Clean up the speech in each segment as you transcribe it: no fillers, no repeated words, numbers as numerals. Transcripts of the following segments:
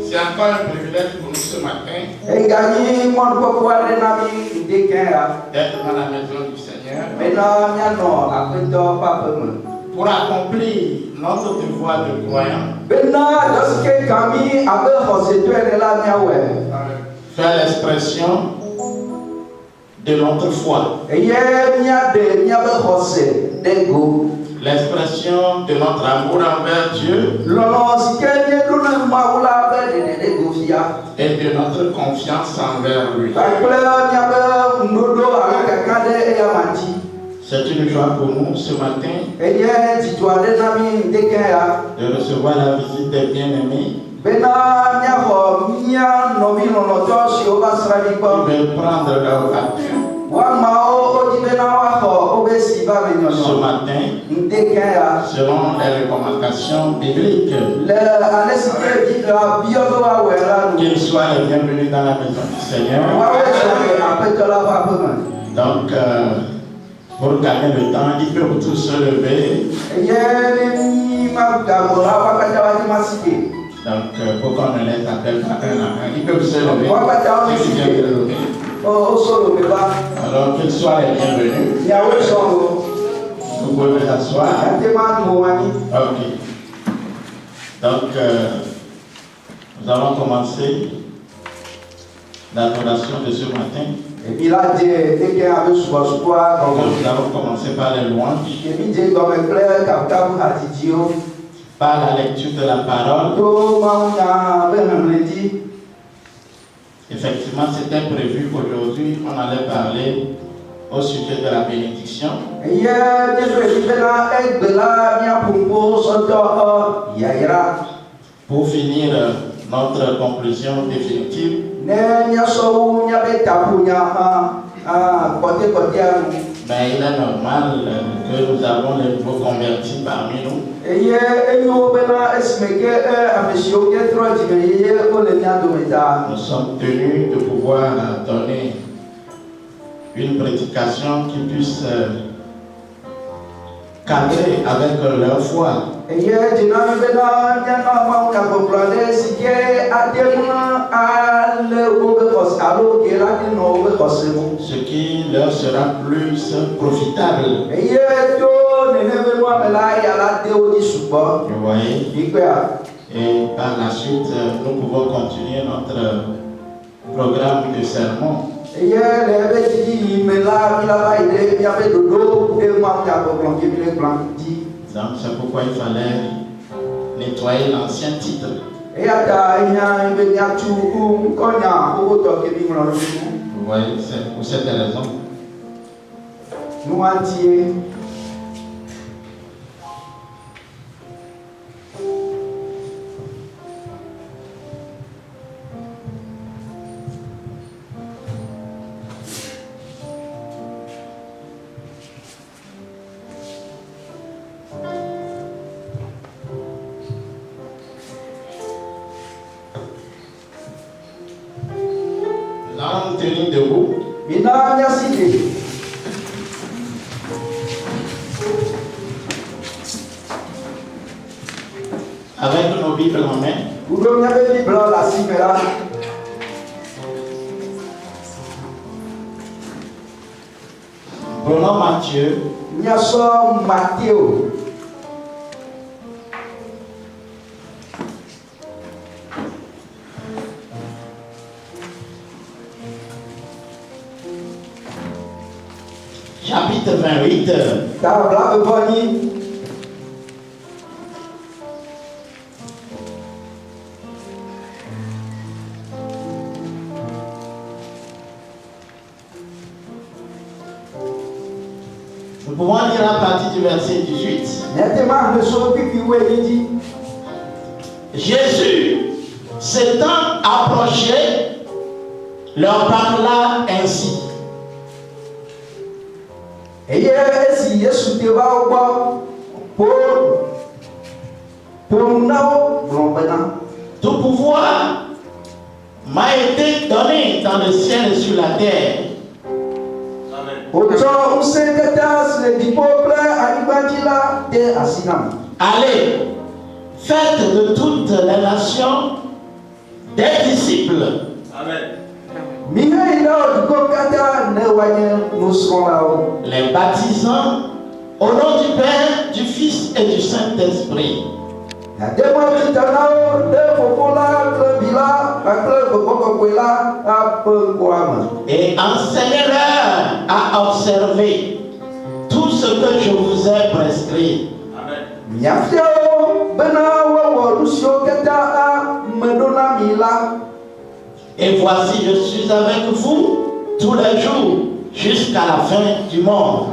C'est encore un privilège pour nous ce matin d'être dans la maison du Seigneur pour accomplir notre devoir de croyant. Faire l'expression de notre foi. L'expression de notre amour envers Dieu et de notre confiance envers lui. C'est une joie pour nous ce matin de recevoir la visite des bien-aimés qui veulent prendre leur baptême. Ce matin, selon les recommandations bibliques, qu'ils soient les bienvenus dans la maison du Seigneur. Donc, pour gagner le temps, ils peuvent tous se lever. Donc, pour qu'on ne les appelle pas un à un, ils peuvent se lever. Alors qu'ils soient les bienvenus. Vous pouvez vous asseoir. Ok. Donc, nous allons commencer l'adoration de ce matin. Nous allons commencer par les louanges, par la lecture de la parole. Effectivement, c'était prévu qu'aujourd'hui, on allait parler au sujet de la bénédiction. Pour finir notre conclusion définitive, mais il est normal que nous avons les nouveaux convertis parmi nous. Nous sommes tenus de pouvoir donner une prédication qui puisse cadrer avec leur foi. Ce qui leur sera plus profitable. Vous voyez? Et par la suite, nous pouvons continuer notre programme de sermon. Donc c'est pourquoi il fallait nettoyer l'ancien titre. Vous voyez, c'est pour cette raison. Nous allons nous tenir debout. Avec nos Bibles en main. Prenons Matthieu. Chapitre 28. Nous pouvons lire à partir du verset 18. Jésus, s'étant approché, leur parla ainsi. Tout pouvoir m'a été donné dans le ciel et sur la terre. Allez, faites de toutes les nations des disciples. Amen. Les baptisant au nom du Père, du Fils et du Saint-Esprit. Et enseignez-leur à observer tout ce que je vous ai prescrit. Amen. Et voici, je suis avec vous tous les jours jusqu'à la fin du monde.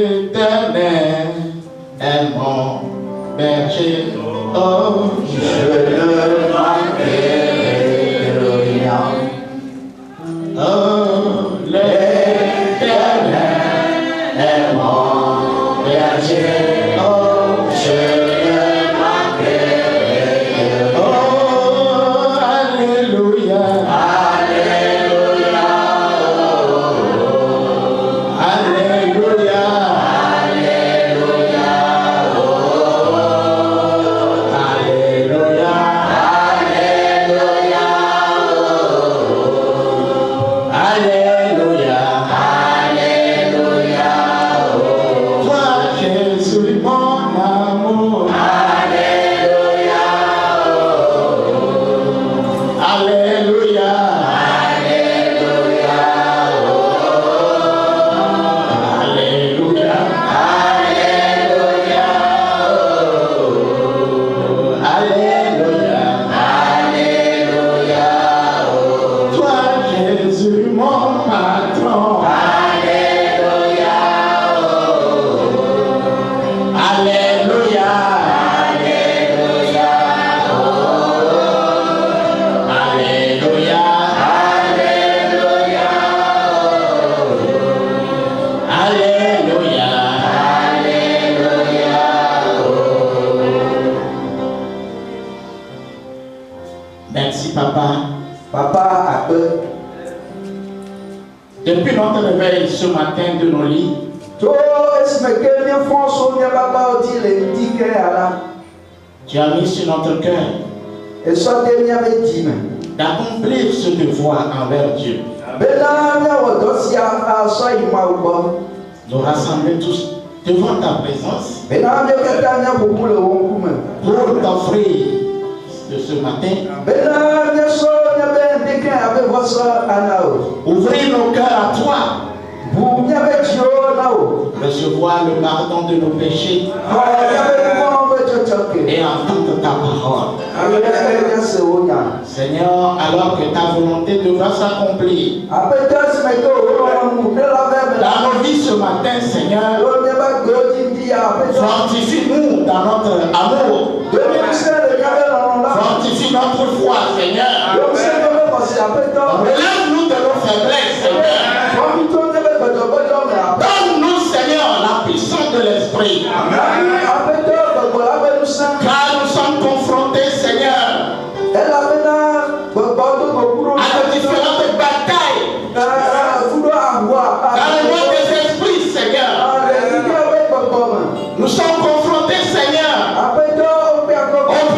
L'Éternel est mon berger, oh, je ne manquerai de rien. Oh, l'Éternel est mon berger, oh, je ne manquerai de rien. Oh, alléluia, alléluia, oh, alléluia, alléluia, oh, alléluia, alléluia, oh, alléluia, alléluia, oh, toi Jésus mon amour, alléluia, oh, alléluia, alléluia, oh, alléluia, alléluia, oh, alléluia, alléluia, oh, toi Jésus mon patron, alléluia, oh, alléluia, alléluia, oh, alléluia, alléluia, oh, alléluia, alléluia, oh. Merci papa. Papa a peur. Depuis notre réveil ce matin de nos lits, To esi me ke mi fon so mi baba o di le di ke ala. tu as mis sur notre cœur E so de mi ame di me. d'accomplir ce devoir envers Dieu. Bena mi wo do si a so yi ma wo. Nous rassembler tous devant ta présence Bena mi ke ta nya bo le wo ku me. pour t'offrir de ce matin, Bena mi so nya be de ke abe wo so ana o. ouvrir nos cœurs à toi, Bu mi ame ji o na o. recevoir le pardon de nos péchés Ya be mo be chochoke. et entendre ta parole. Ame ya se o nya. Seigneur, alors que ta volonté devra s'accomplir Ape to si me ke o mu de la be me. dans nos vies ce matin, Seigneur, O mi ba go di di ya ape to. fortifie-nous dans notre amour, De mi se le ya be lo la. fortifie notre foi, Seigneur. Yo se me be ko si ape to. Relève-nous de nos faiblesses, Seigneur. Donne-nous, Seigneur, la puissance de l'Esprit. Car nous sommes confrontés, Seigneur, à de différentes batailles dans le monde des esprits, Seigneur. Nous sommes confrontés, Seigneur, aux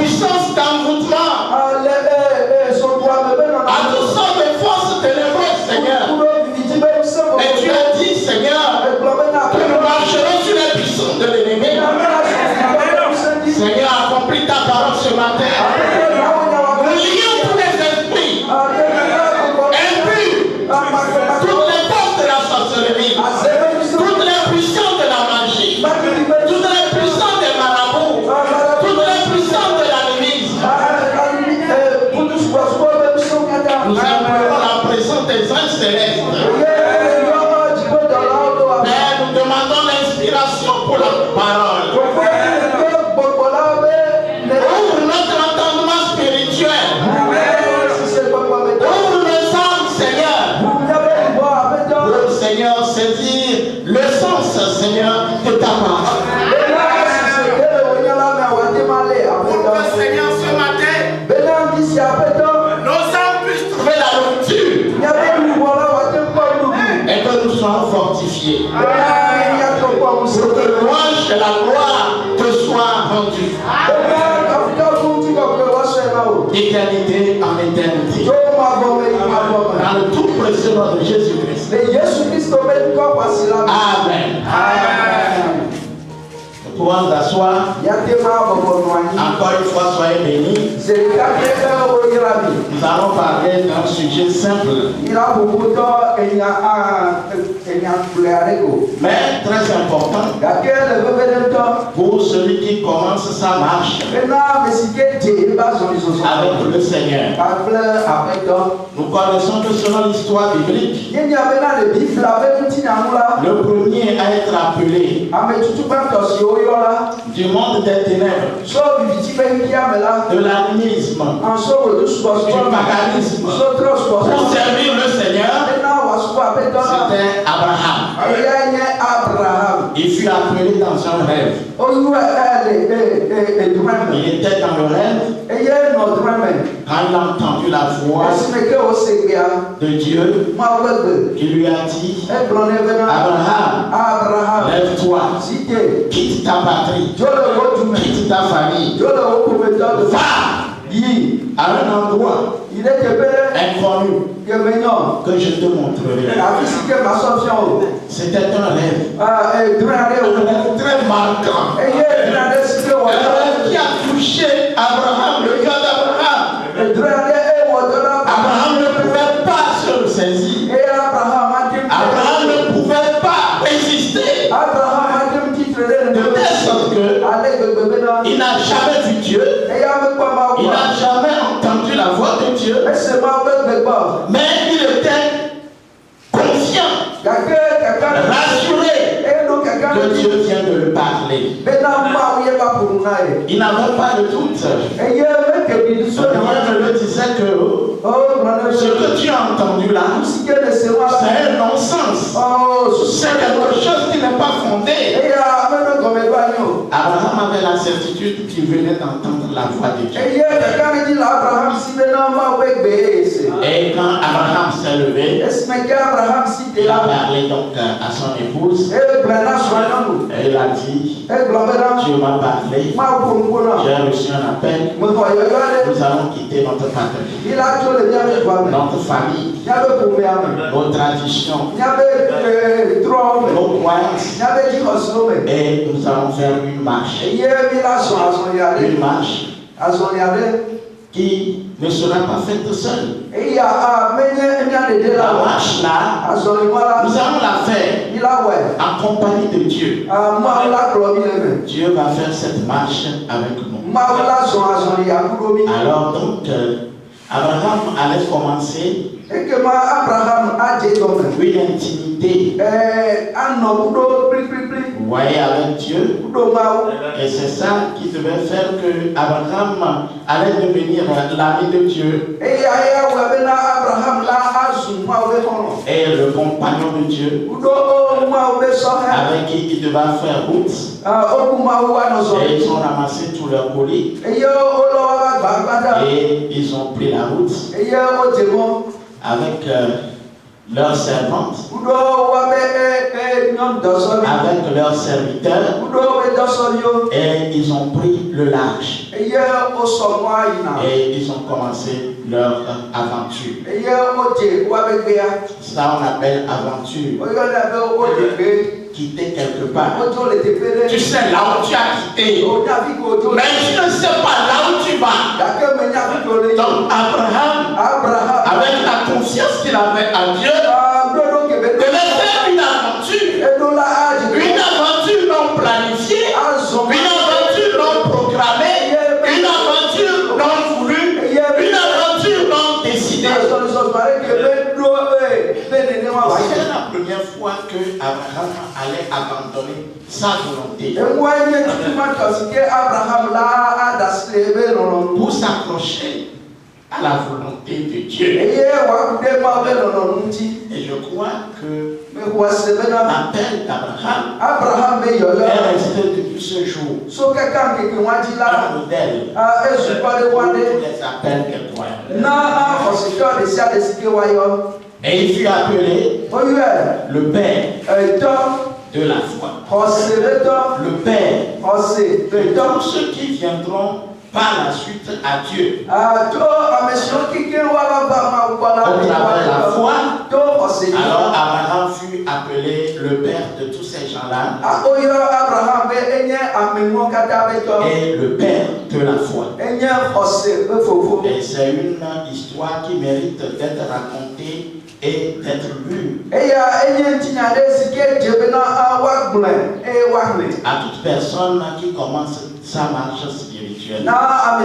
d'éternité en éternité. tó máa bọ̀ mẹ́ máa bọ̀ mẹ́. Dans le tout précieux nom de Jésus-Christ. lè Jésù Kristo bẹ́ẹ̀ ní kọ́ wá sí la. Amen. Amen. Nous pouvons nous asseoir. Yàtẹ̀ máa bọ̀ bọ̀ nù àyè. Encore une fois, soyez bénis. Zèlika kẹ́ ẹ̀ wọ yẹra mi. Nous allons parler d'un sujet simple, Yìrá gbogbo tọ́ ẹ̀yà kulẹ̀ àrẹ kò. mais très important Gàkẹ́ lè fẹ́ fẹ́ tọ́. pour celui qui commence sa marche Maintenant, Messie Dieu va son isoso. avec le Seigneur. Parle avec toi. Nous connaissons que selon l'histoire biblique, Yéni abena le Bible avec nous tinamula. le premier à être appelé Ame tutu ba tosi oyola. du monde des ténèbres, So bibiti be kiamela. de l'animisme, En so wo du sport du paganisme, So trop sport. pour servir le Seigneur, Maintenant, wa so avec toi. c'était Abraham. Aya nye Abraham. Il fut appelé dans un rêve. Oyu drame. Il était dans le rêve Eye no drame. quand il a entendu la voix Esimeke o segbia. de Dieu Ma wegbe. qui lui a dit: E blone bena. Abraham, Abraham. lève-toi, Sike. quitte ta patrie, Jole wo dume. quitte ta famille, Jole wo kometo de va yi. à un endroit Il est kebele. inconnu Kemenyo. que je te montrerai. Afisike ma soption. C'était un rêve, Drame un o. rêve très marquant, Eye drame sike un wo. rêve qui a touché Abraham, le cœur d'Abraham. Drame e wo dola. Abraham ne pouvait pas se ressaisir. E Abraham adim. Abraham ne pouvait pas résister, Abraham adim titre de telle sorte que Ale bebena. il n'a jamais vu Dieu, E ya me kwa ma il wa. n'a jamais entendu la voix de Dieu, Ese ma wegbe gba. mais il était confiant, Gake kaka. rassuré E no kaka. que Dieu vient de lui parler. Bena ma uye ba purunae. Il n'avait pas de doute. Eye me kebi so na. Rien ne le disait que Oh, blone. ce que tu as entendu là, Sike de se wa. c'est un non-sens. Oh, C'est quelque chose qui n'est pas fondé. E ya me no come banyo. Abraham avait la certitude qu'il venait d'entendre la voix de Dieu. Eye kaka me di la Abraham si bena ma wegbe ese. Et quand Abraham s'est levé, Ese me ke Abraham si te il a la. parlé donc à son épouse E blana soyanu. et il a dit: E globera. Dieu m'a parlé, Ma purunkona. j'ai reçu un appel, Me ko yo yo nous allons quitter notre patrie, Il a tout le bien avec toi. notre famille, Il y avait pour moi. nos traditions, Il y avait trop. nos croyances, Il y avait du consommé. et nous allons faire une marche. Et il y avait la son à son yale. Une marche À son yale. qui ne sera pas faite seule. Et il y a mené de La la marche là, À son yale. nous allons la faire Il a ouais. en compagnie de Dieu. Moi, la gloire, il est. Dieu va faire cette marche avec nous. Moi, la son à son yale. Alors donc, Abraham allait commencer Et que moi, Abraham a dit comme une intimité, un homme, vous voyez, avec Dieu. Et c'est ça qui devait faire que Abraham allait devenir l'ami de Dieu et le compagnon de Dieu avec qui il devait faire route. Et ils ont ramassé tous leurs colis et ils ont pris la route avec leurs servantes, avec leurs serviteurs, et ils ont pris le large et ils ont commencé leur aventure. Ça on appelle aventure. Quitter quelque part. Tu sais là où tu as quitté, mais tu ne sais pas là où tu vas. Donc Abraham, avec la confiance qu'il avait en Dieu, devait faire une aventure non planifiée, une aventure non programmée, une aventure non voulue, une aventure non décidée. C'est la première fois que Abraham allait abandonner sa volonté pour s'accrocher à la volonté de Dieu. Et je crois que l'appel d'Abraham est resté depuis ce jour un modèle pour les appels des croyants. Et il fut appelé le père de la foi, le père de tous ceux qui viendront par la suite à Dieu. Au travers la foi, alors Abraham fut appelé le père de tous ces gens-là et le père de la foi. Et c'est une histoire qui mérite d'être racontée et d'être lue à toute personne qui commence sa marche spirituelle. Alors,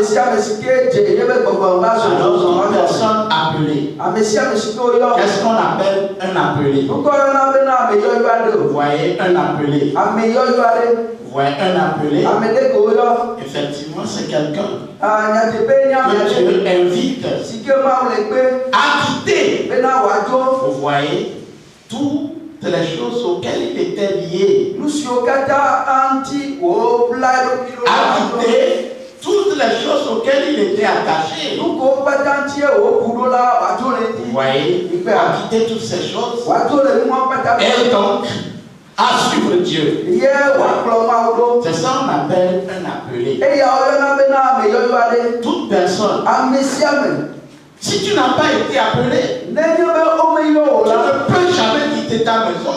toute personne appelée. Qu'est-ce qu'on appelle un appelé? Vous voyez, un appelé. Vous voyez, un appelé. Effectivement, c'est quelqu'un que Dieu invite à quitter. Vous voyez, toutes les choses auxquelles il était lié. À quitter toutes les choses auxquelles il était attaché. Vous voyez, à quitter toutes ces choses. Et donc, à suivre Dieu. C'est ça qu'on appelle un appelé. Toute personne. Si tu n'as pas été appelé, tu ne peux jamais quitter ta maison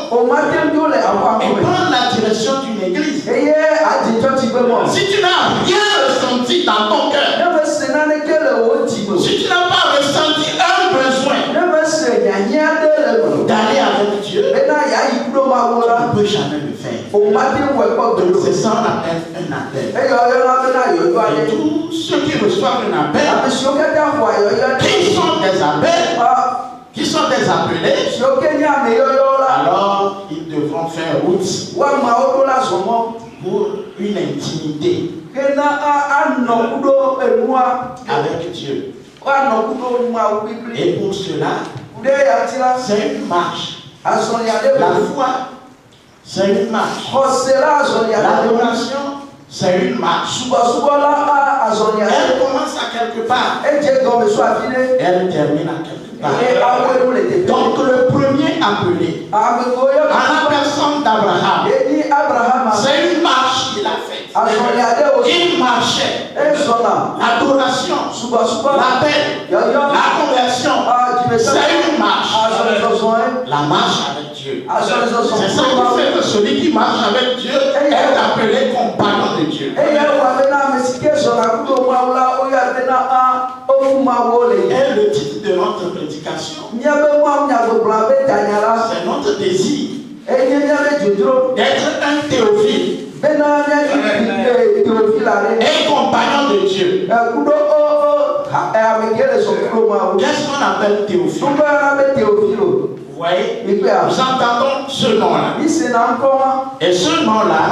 et prendre la direction d'une église. Si tu n'as rien ressenti dans ton cœur, si tu n'as pas ressenti un besoin d'aller avec Dieu, tu ne peux jamais le faire. Donc c'est ça qu'on appelle un appel. Et tous ceux qui reçoivent un appel, qui sont des appelés, alors ils devront faire route pour une intimité avec Dieu. Et pour cela, c'est une marche. La foi, c'est une marche. L'adoration, c'est une marche. Elle commence à quelque part. Elle termine à quelque part. Donc le premier appelé, à la personne d'Abraham, c'est une marche qu'il a faite. Il marchait. L'adoration, l'appel, la conversion, c'est une marche. La marche avec Dieu. C'est ça qui fait que celui qui marche avec Dieu est appelé compagnon de Dieu. Et le titre de notre prédication, c'est notre désir d'être un théophile et compagnon de Dieu. Qu'est-ce qu'on appelle théophile? Vous voyez, nous entendons ce nom-là. Et ce nom-là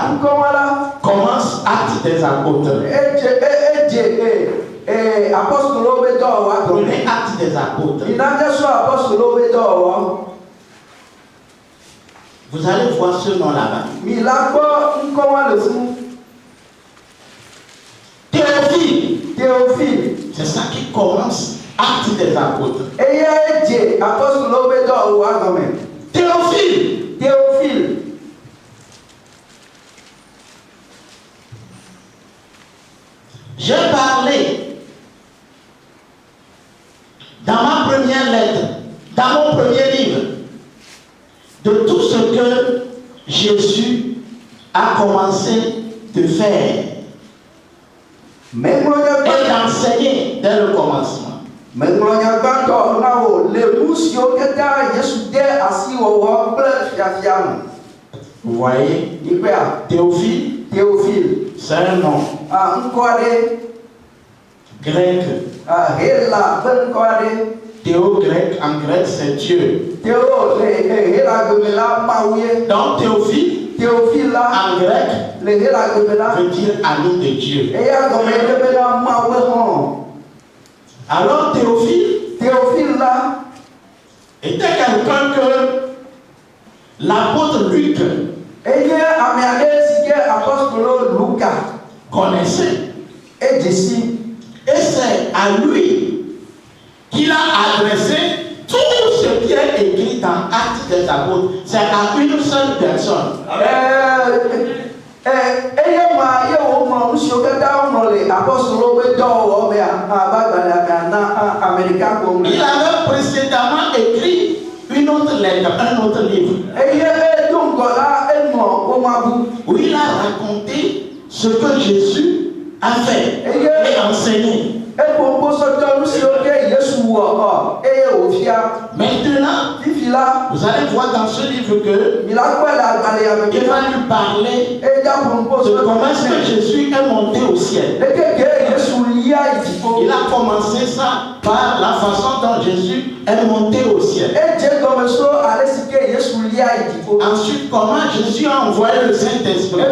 commence Actes des Apôtres. Prenez Actes des Apôtres. Vous allez voir ce nom là-bas. Théophile. C'est ça qui commence Actes des Apôtres. Théophile. J'ai parlé dans ma première lettre, dans mon premier livre, de tout ce que Jésus a commencé de faire et d'enseigner dès le commencement. Vous voyez, Théophile, c'est un nom grec. Théo grec, en grec c'est Dieu. Donc Théophile, en grec, veut dire ami de Dieu. Alors Théophile était quelqu'un que l'apôtre Luc connaissait. Et c'est à lui qu'il a adressé tout ce qui est écrit dans Actes des Apôtres. C'est à une seule personne. Il avait précédemment écrit une autre lettre, un autre livre, où il a raconté ce que Jésus a fait et enseigné. Maintenant, vous allez voir dans ce livre que il va lui parler de comment est-ce que Jésus est monté au ciel. Il a commencé ça par la façon dont Jésus est monté au ciel. Ensuite, comment Jésus a envoyé le Saint-Esprit à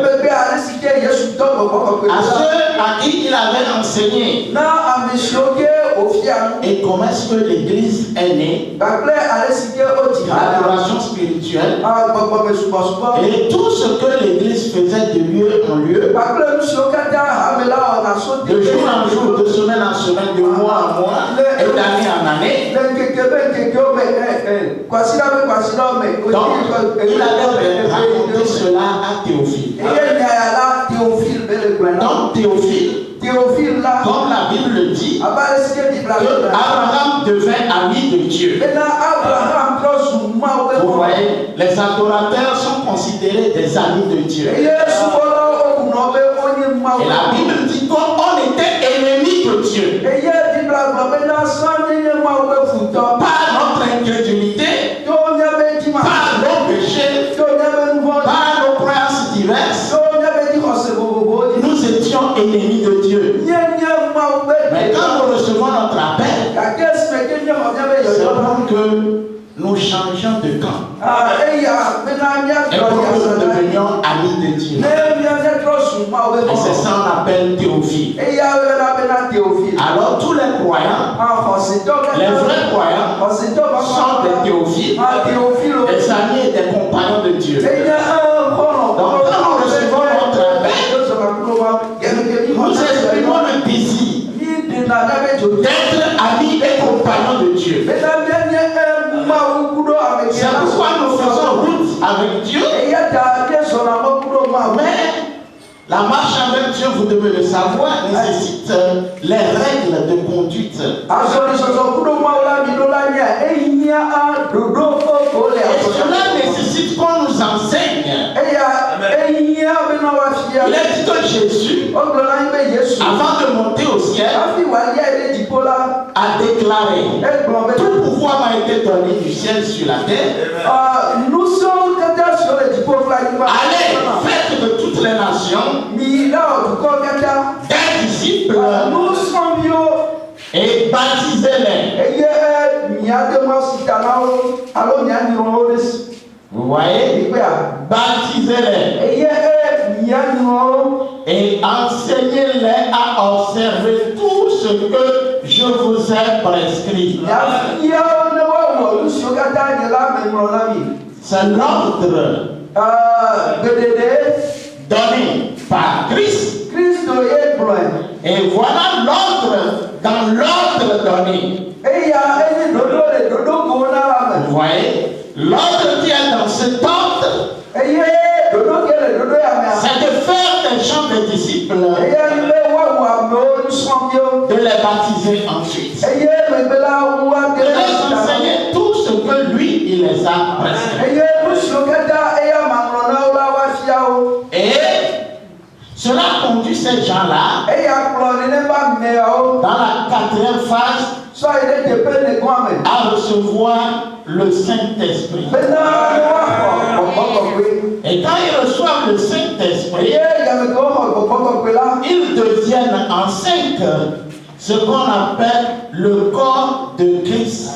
ceux à qui il avait enseigné. Et comment est-ce que l'Église est née, l'adoration spirituelle, et tout ce que l'Église faisait de lieu en lieu, de jour en jour, de semaine en semaine, de mois en mois, et d'année en année. Donc, il avait raconté cela à Théophile. Donc, Théophile, comme la Bible dit, que Abraham devint ami de Dieu. Vous voyez, les adorateurs sont considérés des amis de Dieu. Et la Bible dit qu'on était ennemis de Dieu. Par notre incrédulité, par nos péchés, par nos croyances diverses, nous étions ennemis de Dieu. Mais quand nous recevons notre appel, c'est pour que nous changeons de camp. Et pour que nous devenions amis de Dieu. Et c'est ça qu'on appelle Théophile. Alors tous les croyants, les vrais croyants, sont des Théophiles, des amis et des compagnons de Dieu. Donc quand nous recevons notre appel, nous exprimons le désir d'être amis et compagnons de Dieu. C'est pourquoi nous faisons route avec Dieu. Mais la marche avec Dieu, vous devez le savoir, nécessite les règles de conduite. Et cela nécessite qu'on nous enseigne. Il a dit que Jésus, avant de monter au ciel, a déclaré: tout pouvoir m'a été donné du ciel sur la terre. Allez, faites de toutes les nations des disciples et baptisez-les. Vous voyez, baptisez-les et enseignez-les à observer tout ce que je vous ai prescrit. C'est l'ordre donné par Christ. Et voilà l'ordre dans l'ordre donné. Vous voyez, l'ordre qui est dans cet ordre, c'est de faire des gens des disciples, de les baptiser ensuite, de les enseigner tout ce que lui, il les a prescrit. Et cela conduit ces gens-là dans la quatrième phase à recevoir le Saint-Esprit. Et quand ils reçoivent le Saint-Esprit, ils deviennent en 5 ce qu'on appelle le corps de Christ.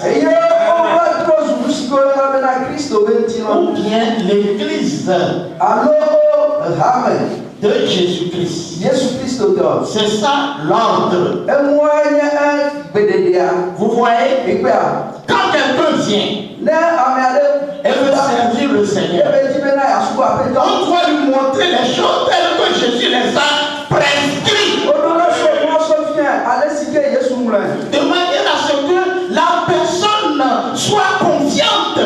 Ou bien l'Église de Jésus-Christ. C'est ça l'ordre. Vous voyez, quand quelqu'un vient et veut servir le Seigneur, on doit lui montrer les choses telles que Jésus les a prescrites. De manière à ce que la personne soit confiante,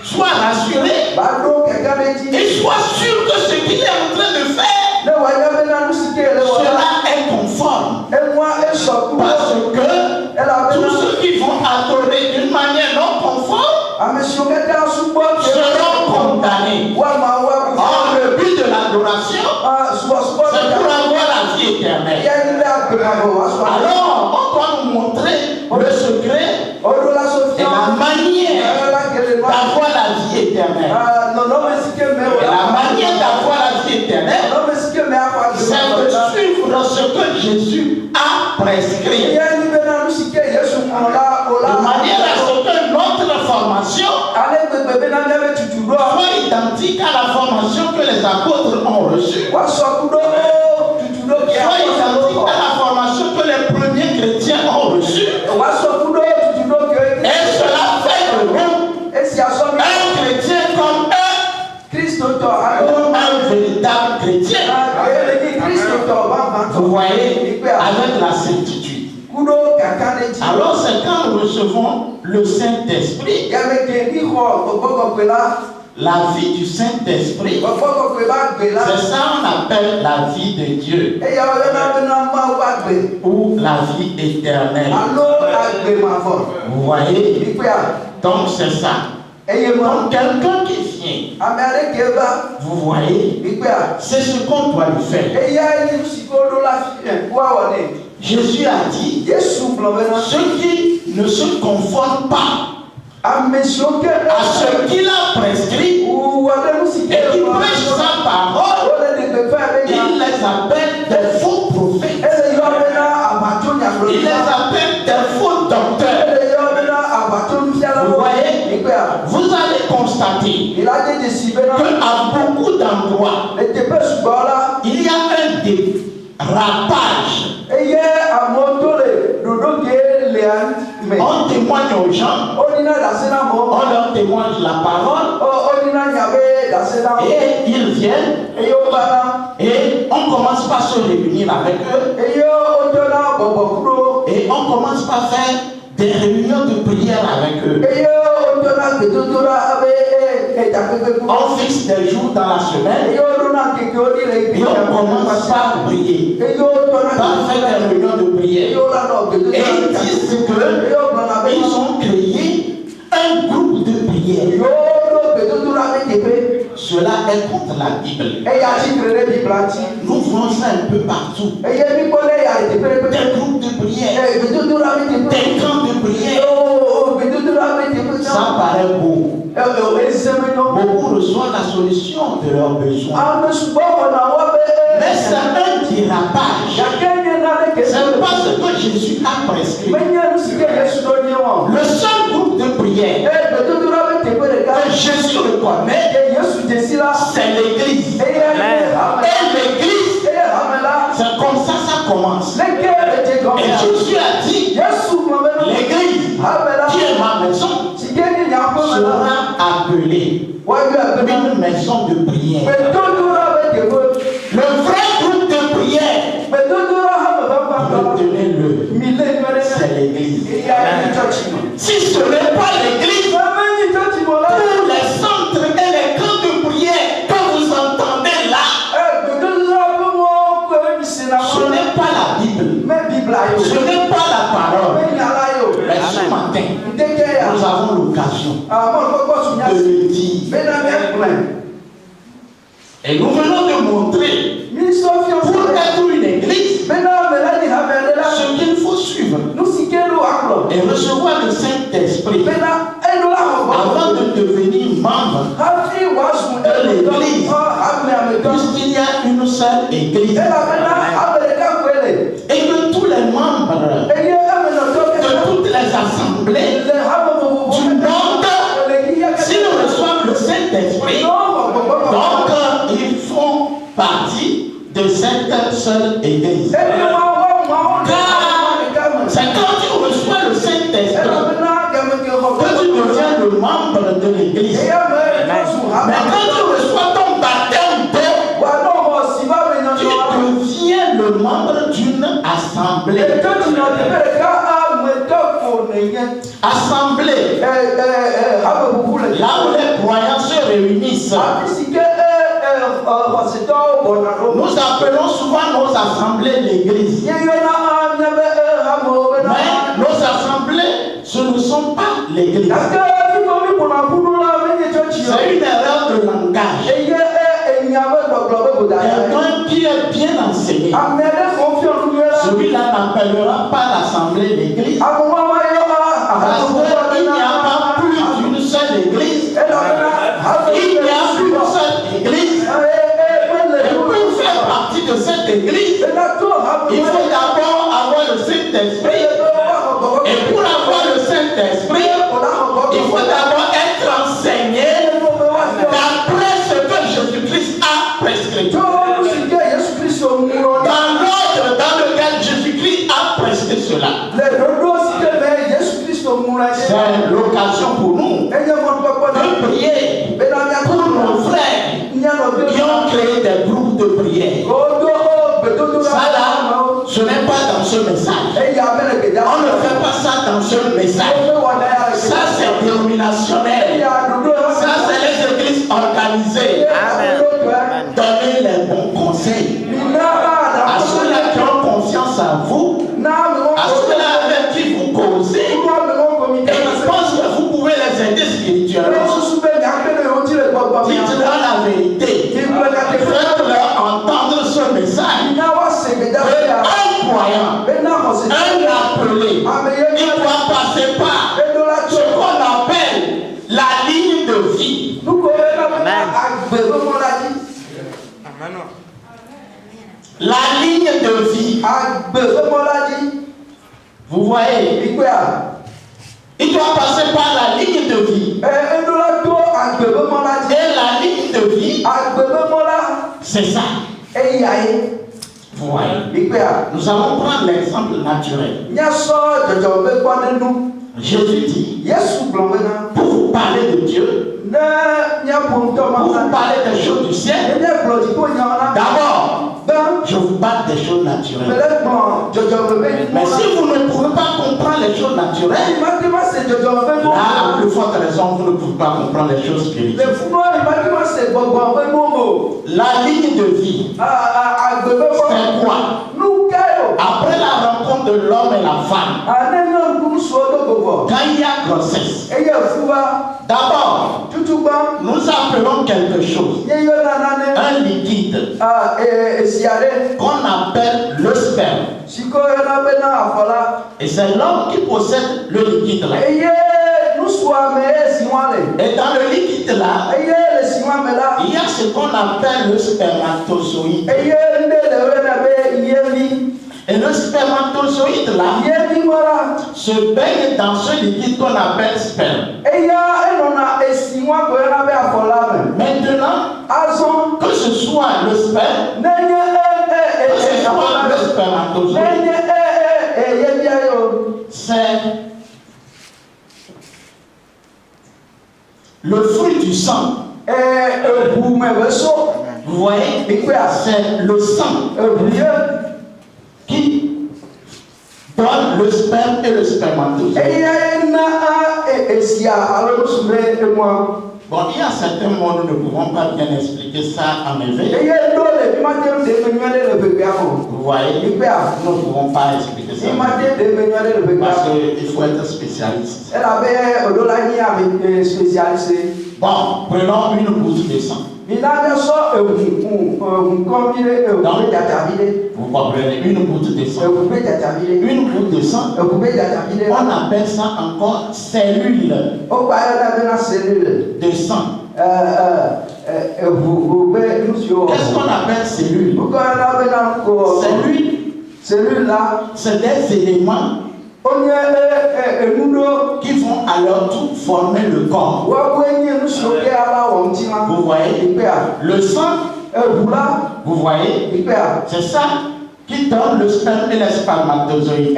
soit rassurée l'adoration, c'est pour avoir la vie éternelle. Alors, on doit nous montrer le secret et la manière d'avoir la vie éternelle. Et la manière d'avoir la vie éternelle, c'est de suivre ce que Jésus a prescrit. De manière à ce que notre formation soit identique à la formation que les apôtres ont reçue. Soit identique à la formation que les premiers chrétiens ont reçue. Et cela fait de nous un chrétien comme eux, un véritable chrétien. Vous voyez, avec la certitude. Alors c'est quand nous recevons le Saint-Esprit, la vie du Saint-Esprit, c'est ça qu'on appelle la vie de Dieu, ou la vie éternelle. Vous voyez? Donc c'est ça. Donc quelqu'un qui vient, vous voyez, c'est ce qu'on doit lui faire. Jésus a dit, ceux qui ne se conforment pas à ce qu'il a prescrit et qui prêchent sa parole, il les appelle des faux prophètes. Il les appelle des faux docteurs. Vous voyez, vous allez constater qu'à beaucoup d'endroits, il y a un dérapage. On témoigne aux gens, on leur témoigne la parole, et ils viennent, et on commence par se réunir avec eux, et on commence par faire des réunions de prière avec eux. On fixe des jours dans la semaine et on commence par prier, par faire des réunions de prière. Et ils disent qu'ils ont créé un groupe de prière. Cela est contre la Bible. Nous voyons ça un peu partout. Des groupes de prière, des camps de prière. Ça paraît beau. Beaucoup reçoivent la solution de leurs besoins. Mais c'est un dérapage. C'est pas ce que Jésus a prescrit. Le seul groupe de prière que Jésus reconnaît, c'est l'Église. Et l'Église, c'est comme ça commence. Et Jésus a dit, l'Église, qui est ma maison, sera appelée une maison de prière. Le vrai groupe de prière, retenez-le, c'est l'Église. Si ce n'est pas l'Église, tous les centres et les camps de prière que vous entendez là, ce n'est pas la Bible, ce n'est pas la parole. Mais ce matin, nous avons l'occasion de le dire. Et nous venons de montrer, pour être une église, ce qu'il faut suivre et recevoir le Saint-Esprit avant de devenir membre de l'église, puisqu'il y a une seule église. Et que tous les membres de toutes les assemblées du monde, s'ils reçoivent le Saint-Esprit, donc ils font partie de cette seule église. Car c'est quand tu reçois le Saint-Esprit que tu deviens le membre de l'église. Mais quand tu reçois ton baptême d'eau, tu deviens le membre d'une assemblée. Assemblée, là où les croyants se réunissent. Nous appelons souvent nos assemblées l'église. Mais nos assemblées, ce ne sont pas l'église. C'est une erreur de langage. qui est bien enseigné, celui-là n'appellera pas l'assemblée d'église. Parce qu'il n'y a pas plus d'une seule église. Il n'y a plus d'une seule église. Et pour faire partie de cette église, il faut d'abord avoir le Saint-Esprit. Et pour avoir le Saint-Esprit, il faut d'abord être enseigné d'après ce que Jésus-Christ a prescrit. Dans l'ordre dans lequel Jésus-Christ a prescrit cela. C'est l'occasion pour nous de prier pour nos frères qui ont créé des groupes de prière. Ça là, ce n'est pas dans ce message. On ne fait pas ça dans ce message. Ça c'est dénominationnel. Ça c'est les églises organisées. Donnez les bons conseils à ceux-là qui ont confiance en vous, à ceux-là avec qui vous causez, et qui pensent que vous pouvez les aider spirituellement. Dites-leur la vérité. Faites-leur entendre ce message. Un croyant, un appelé, il doit passer par ce qu'on appelle la ligne de vie. La ligne de vie. Vous voyez, il doit passer par la ligne de vie. Et la ligne de vie, c'est ça. Vous voyez, nous allons prendre l'exemple naturel. Jésus dit, pour vous parler de Dieu, pour vous parler des choses du ciel, d'abord, je vous parle des choses naturelles. Mais si vous ne pouvez pas comprendre les choses naturelles, là, à plus forte raison, vous ne pouvez pas comprendre les choses spirituelles. La ligne de vie, c'est quoi? Après la rencontre de l'homme et la femme, quand il y a grossesse, d'abord, nous appelons quelque chose, un liquide, qu'on appelle le sperme. Et c'est l'homme qui possède le liquide là. Et dans le liquide là, il y a ce qu'on appelle le spermatozoïde. Et le spermatozoïde là se baigne dans ce liquide qu'on appelle sperme. Maintenant, que ce soit le sperme, que ce soit le spermatozoïde, c'est le fruit du sang. Vous voyez, c'est le sang qui donne le sperme et le spermatozoïde. Bon, il y a certains mots, nous ne pouvons pas bien expliquer ça en éveil. Vous voyez, nous ne pouvons pas expliquer ça. Parce qu'il faut être spécialiste. Bon, prenons une goutte de sang. Vous comprenez, une goutte de sang. Une goutte de sang, on appelle ça encore cellule de sang. Qu'est-ce qu'on appelle cellule? Cellule-là, c'est des éléments qui vont à leur tour former le corps. Vous voyez, le sang, vous voyez, c'est ça qui donne le sperme et les spermatozoïdes.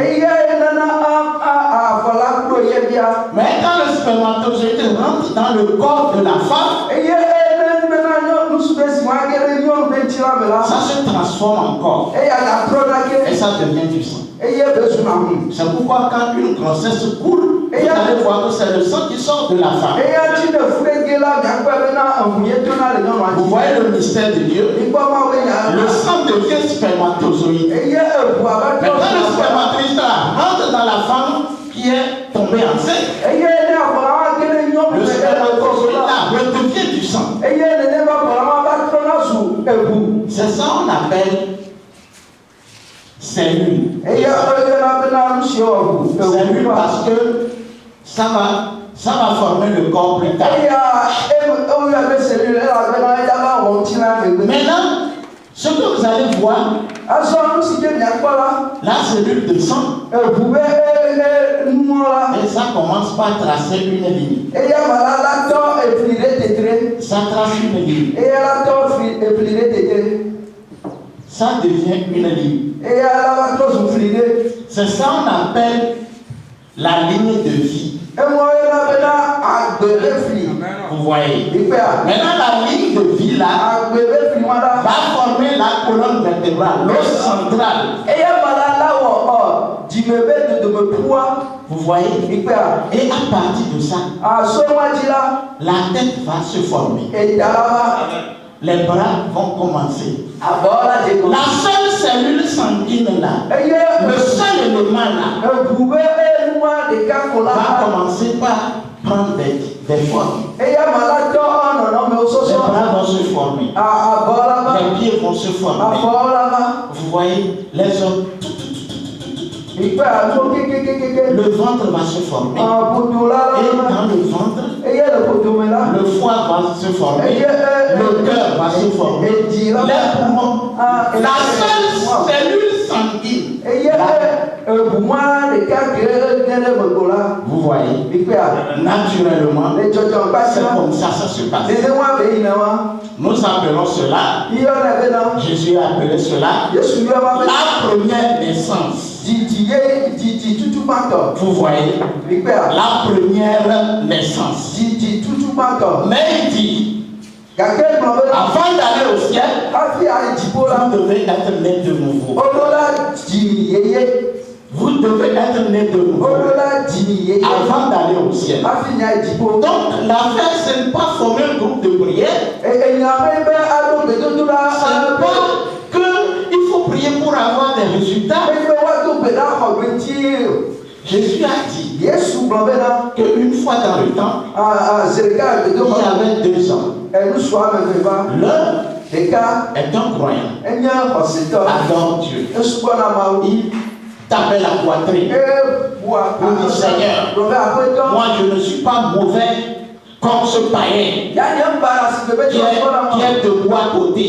Mais quand le spermatozoïde rentre dans le corps de la femme, ça se transforme en corps et ça devient du sang. C'est pourquoi quand une grossesse coule, vous allez voir que c'est le sang qui sort de la femme. Vous voyez le mystère de Dieu. Le sang devient spermatozoïde. Mais quand le spermatozoïde rentre dans la femme qui est tombée enceinte, le spermatozoïde redevient du sang. C'est ça qu'on appelle cellule. Cellule parce que ça va former le corps plus tard. Maintenant, ce que vous allez voir, la cellule de sang, et ça commence par tracer une ligne. Ça trace une ligne. Ça devient une ligne. C'est ça qu'on appelle la ligne de vie. Vous voyez. Maintenant, la ligne de vie là va former la colonne vertébrale, l'os central. Vous voyez. Et à partir de ça, la tête va se former. Les bras vont commencer. La seule cellule sanguine là, le seul élément là, va commencer par prendre des formes. Les bras vont se former. Les pieds vont se former. Vous voyez, les autres. Le ventre va se former. Et dans le ventre, le foie va se former. Le cœur va se former. Les poumons. La seule cellule sanguine. Vous voyez, naturellement, c'est comme ça se passe. Nous appelons cela, Jésus a appelé cela la première naissance. Vous voyez, la première naissance. Mais il dit, avant d'aller au ciel, vous devez être né de nouveau. Vous devez être né de nouveau avant d'aller au ciel. Donc l'affaire, ce n'est pas former un groupe de prière. Ce n'est pas qu'il faut prier pour avoir des résultats. Jésus a dit qu'une fois dans le temps, il y avait 2 ans. L'un est un croyant, adore Dieu. Il tapait la poitrine. Il dit, Seigneur, moi je ne suis pas mauvais comme ce païen qui est debout à côté.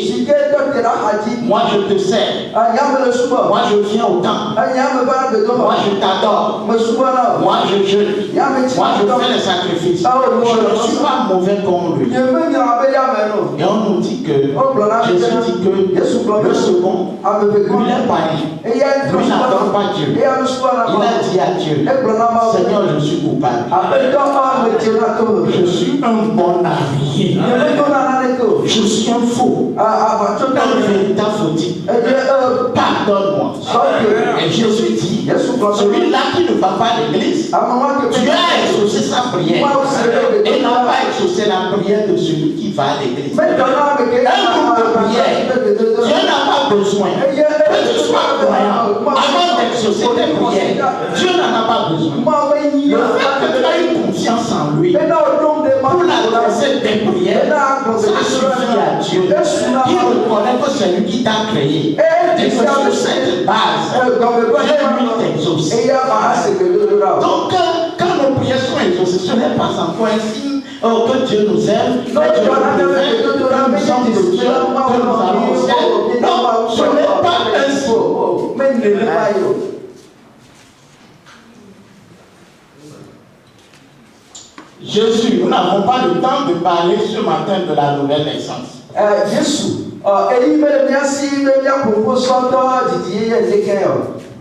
Moi je te sers. Moi je viens au temple. Moi je t'adore. Moi je jeûne. Moi je fais les sacrifices. Je ne suis pas mauvais comme lui. Et on nous dit que Jésus dit que le second, lui est païen. Lui n'adore pas Dieu. Il a dit à Dieu, Seigneur, je suis coupable. Je suis un bon arrière. Je suis un faux. Un véritable fautif. Pardonne-moi. Et Jésus dit, celui-là qui ne va pas à l'église, Dieu a exaucé sa prière. Et n'a pas exaucé la prière de celui qui va à l'église. Un groupe de prière, Dieu n'a pas besoin que tu sois croyant avant d'exaucer tes prières. Dieu n'en a pas besoin. Le fait que tu as une confiance en lui pour l'adresser tes prières, ça suffit à Dieu. Il reconnaît que c'est lui qui t'a créé. Et c'est sur cette base Dieu lui t'exauce. Donc quand nos prières sont exaucées, ce n'est pas encore un signe que Dieu nous aime, que Dieu nous fait, que nous sommes de Dieu, que nous allons au ciel. Non, ce n'est pas un signe. Jésus, nous n'avons pas le temps de parler ce matin de la nouvelle naissance.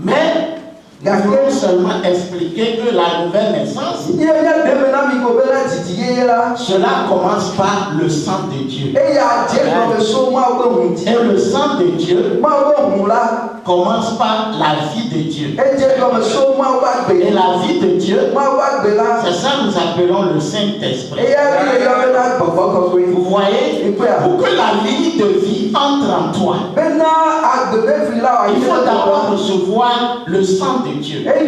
Mais nous voulons seulement expliquer que la nouvelle naissance, cela commence par le sang de Dieu. Et le sang de Dieu commence par la vie de Dieu. Et la vie de Dieu, c'est ça que nous appelons le Saint-Esprit. Vous voyez, pour que la ligne de vie entre en toi, il faut d'abord recevoir le sang de Dieu. C'est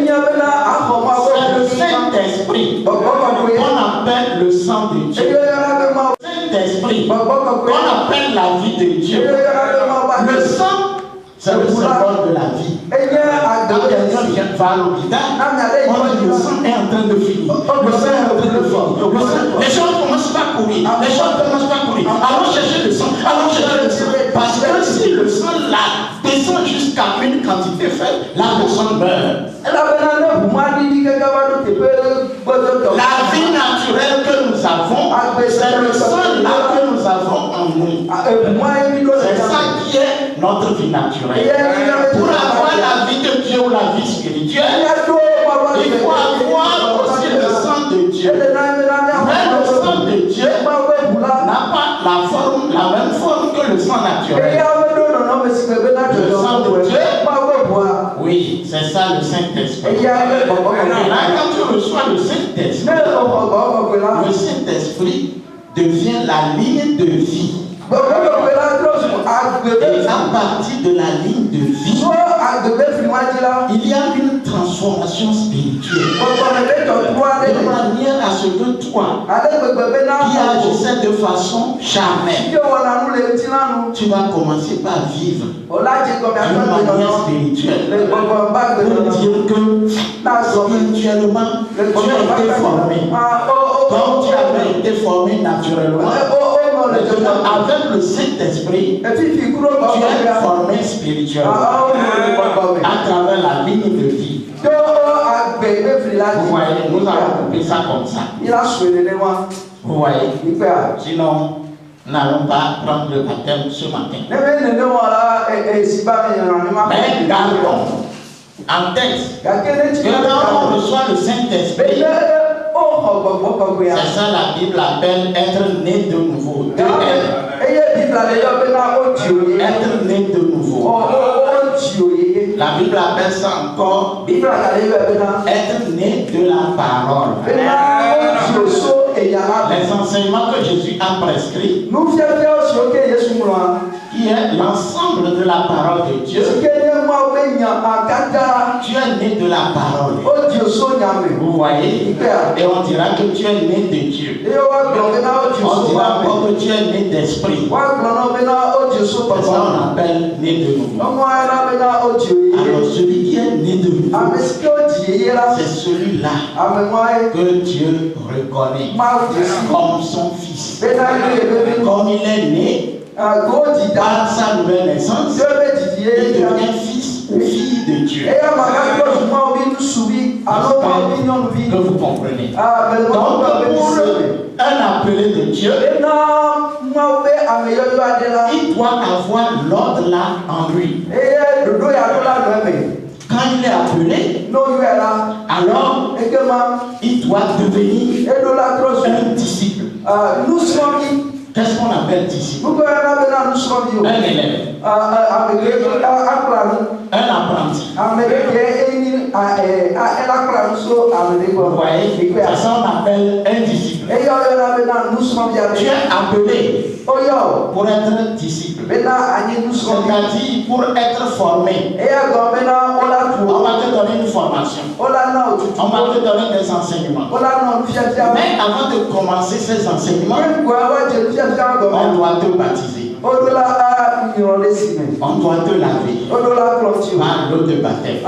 le Saint-Esprit qu'on appelle le sang de Dieu. Le Saint-Esprit, qu'on appelle la vie de Dieu, le sang, c'est le symbole de la vie. Quand quelqu'un va à l'hôpital, on dit le sang est en train de finir. Le sang est en train de finir. Les gens commencent pas à courir. Allons chercher le sang. Parce que si le sang là descend jusqu'à une quantité faible, la personne meurt. La vie naturelle que nous avons, c'est le sang là que nous avons en nous. C'est ça qui est notre vie naturelle. Pour avoir la vie de Dieu ou la vie spirituelle, il faut avoir aussi le sang de Dieu. Mais le sang de Dieu n'a pas la même forme que le sang naturel. Le sang de Dieu, oui, c'est ça le Saint-Esprit. Et là, quand tu reçois le Saint-Esprit, le Saint-Esprit devient la ligne de vie. Et à partir de la ligne de vie, il y a une transformation spirituelle. De manière à ce que toi, qui agissais de façon charnelle, tu vas commencer par vivre d'une manière spirituelle. Pour dire que spirituellement, tu as été formé. Comme tu avais été formé naturellement, avec le Saint-Esprit, tu es formé spirituellement à travers la ligne de vie. Vous voyez, nous avons coupé ça comme ça. Vous voyez, sinon, nous n'allons pas prendre le baptême ce matin. Mais gardons en tête que quand on reçoit le Saint-Esprit, c'est ça la Bible appelle être né de nouveau. Être né de nouveau. La Bible appelle ça encore être né de la parole. Les enseignements que Jésus a prescrits, qui est l'ensemble de la parole de Dieu. Tu es né de la parole. Vous voyez? Et on dira que tu es né de Dieu. On dira encore que tu es né d'esprit. C'est ça qu'on appelle né de nouveau. Alors celui qui est né de nouveau, c'est celui-là que Dieu reconnaît comme son fils. Comme il est né par sa nouvelle naissance, il devient fils ou fille de Dieu. Que vous comprenez. Donc pour un appelé de Dieu, il doit avoir l'ordre là en lui. Quand il est appelé, alors il doit devenir un disciple. Qu'est-ce qu'on appelle disciple? Un élève. Un apprenti. Vous voyez, c'est ça qu'on appelle un disciple. Tu es appelé pour être disciple. C'est-à-dire pour être formé. On va te donner une formation. On va te donner des enseignements. Mais avant de commencer ces enseignements, on doit te baptiser. On doit te laver par l'eau de baptême.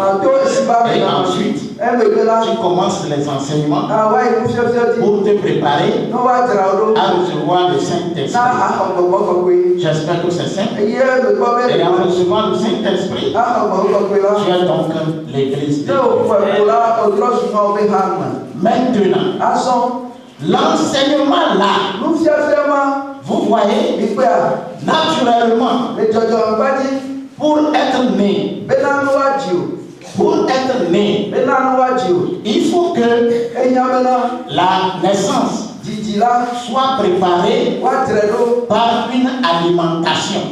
Et ensuite, tu commences les enseignements pour te préparer à recevoir le Saint-Esprit. J'espère que c'est simple. Et en recevant le Saint-Esprit, tu es donc l'église de Dieu. Maintenant, l'enseignement là, vous voyez, naturellement, pour être né, il faut que la naissance soit préparée par une alimentation.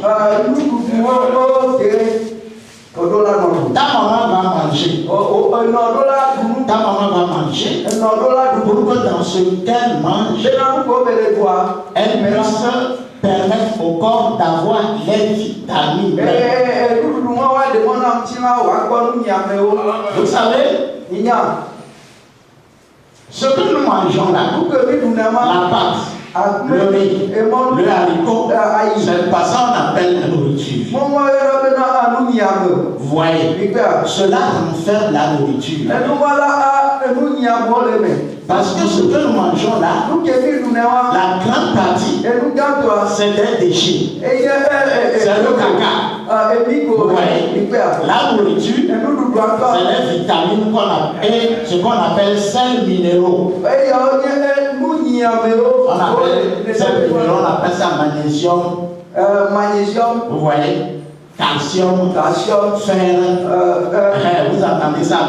Ta maman va manger. Ta maman va manger pour que dans ce qu'elle mange, elle puisse permettre au corps d'avoir les vitamines. Vous savez, ce que nous mangeons là, la pâte, le riz, le haricot, c'est pas ça on appelle la nourriture. Vous voyez, cela renferme la nourriture. Parce que ce que nous mangeons là, la grande partie, c'est des déchets. C'est le caca. Vous voyez, la nourriture, c'est les vitamines ce qu'on appelle sels minéraux. On appelle ça magnésium. Vous voyez, calcium, fer. Vous entendez ça?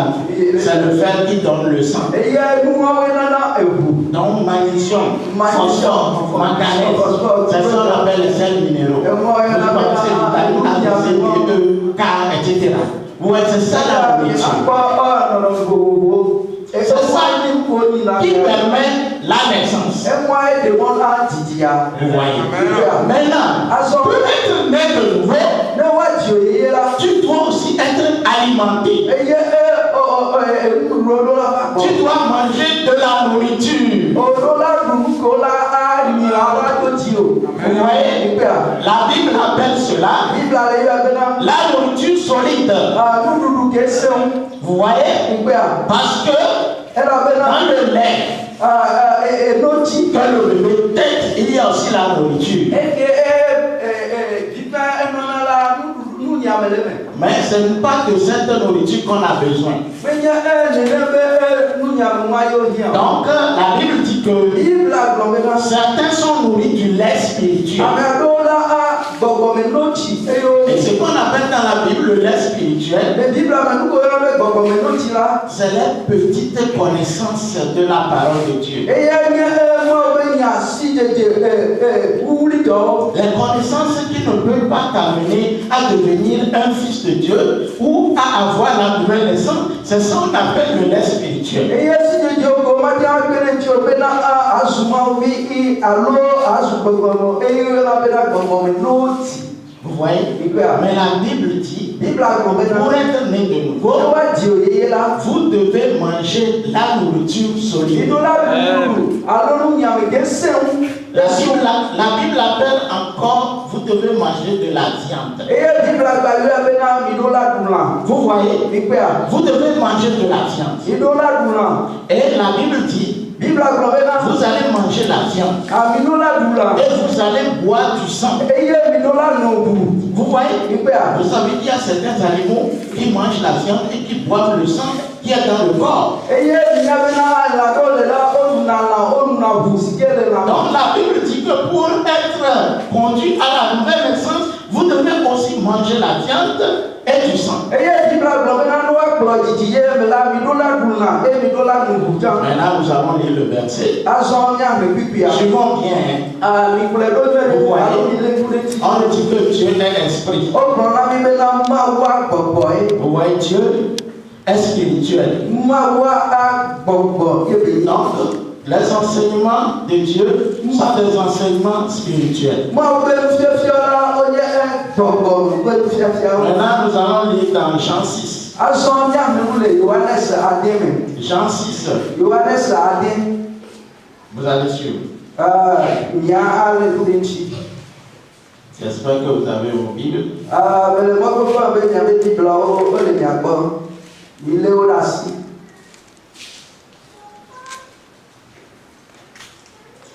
C'est le fer qui donne le sang. Donc magnésium, phosphore, manganèse, c'est ce qu'on appelle les sels minéraux. Vous connaissez vitamine A, C, D, E, K, etc. Vous voyez, c'est ça la nourriture. C'est ça qui permet la naissance. Vous voyez. Maintenant, pour être né de nouveau, tu dois aussi être alimenté. Tu dois manger de la nourriture. Vous voyez, la Bible appelle cela la nourriture solide. Vous voyez, parce que dans le lait que le bébé tête, il y a aussi la nourriture. Mais ce n'est pas que cette nourriture qu'on a besoin. Donc la Bible dit que certains sont nourris du lait spirituel. Et ce qu'on appelle dans la Bible le lait spirituel, c'est les petites connaissances de la parole de Dieu. Les connaissances qui ne peuvent pas t'amener à devenir un fils de Dieu ou à avoir la nouvelle naissance, c'est ça qu'on appelle le lait spirituel. Vous voyez? Mais la Bible dit, pour être né de nouveau, vous devez manger la nourriture solide. La Bible appelle encore, vous devez manger de la viande. Vous voyez? Vous devez manger de la viande. Et la Bible dit, vous allez manger la viande et vous allez boire du sang. Vous voyez? Vous savez qu'il y a certains animaux qui mangent la viande et qui boivent le sang qui est dans le corps. Donc la Bible dit que pour être conduit à la nouvelle naissance, vous devez aussi manger la viande et du sang. Maintenant nous allons lire le verset. Suivons bien. Vous voyez, on dit que Dieu est esprit. Vous voyez, Dieu est spirituel. Donc, les enseignements de Dieu sont des enseignements spirituels. Maintenant, nous allons lire dans Jean 6. Jean 6. Vous allez suivre. J'espère que vous avez vos Bibles.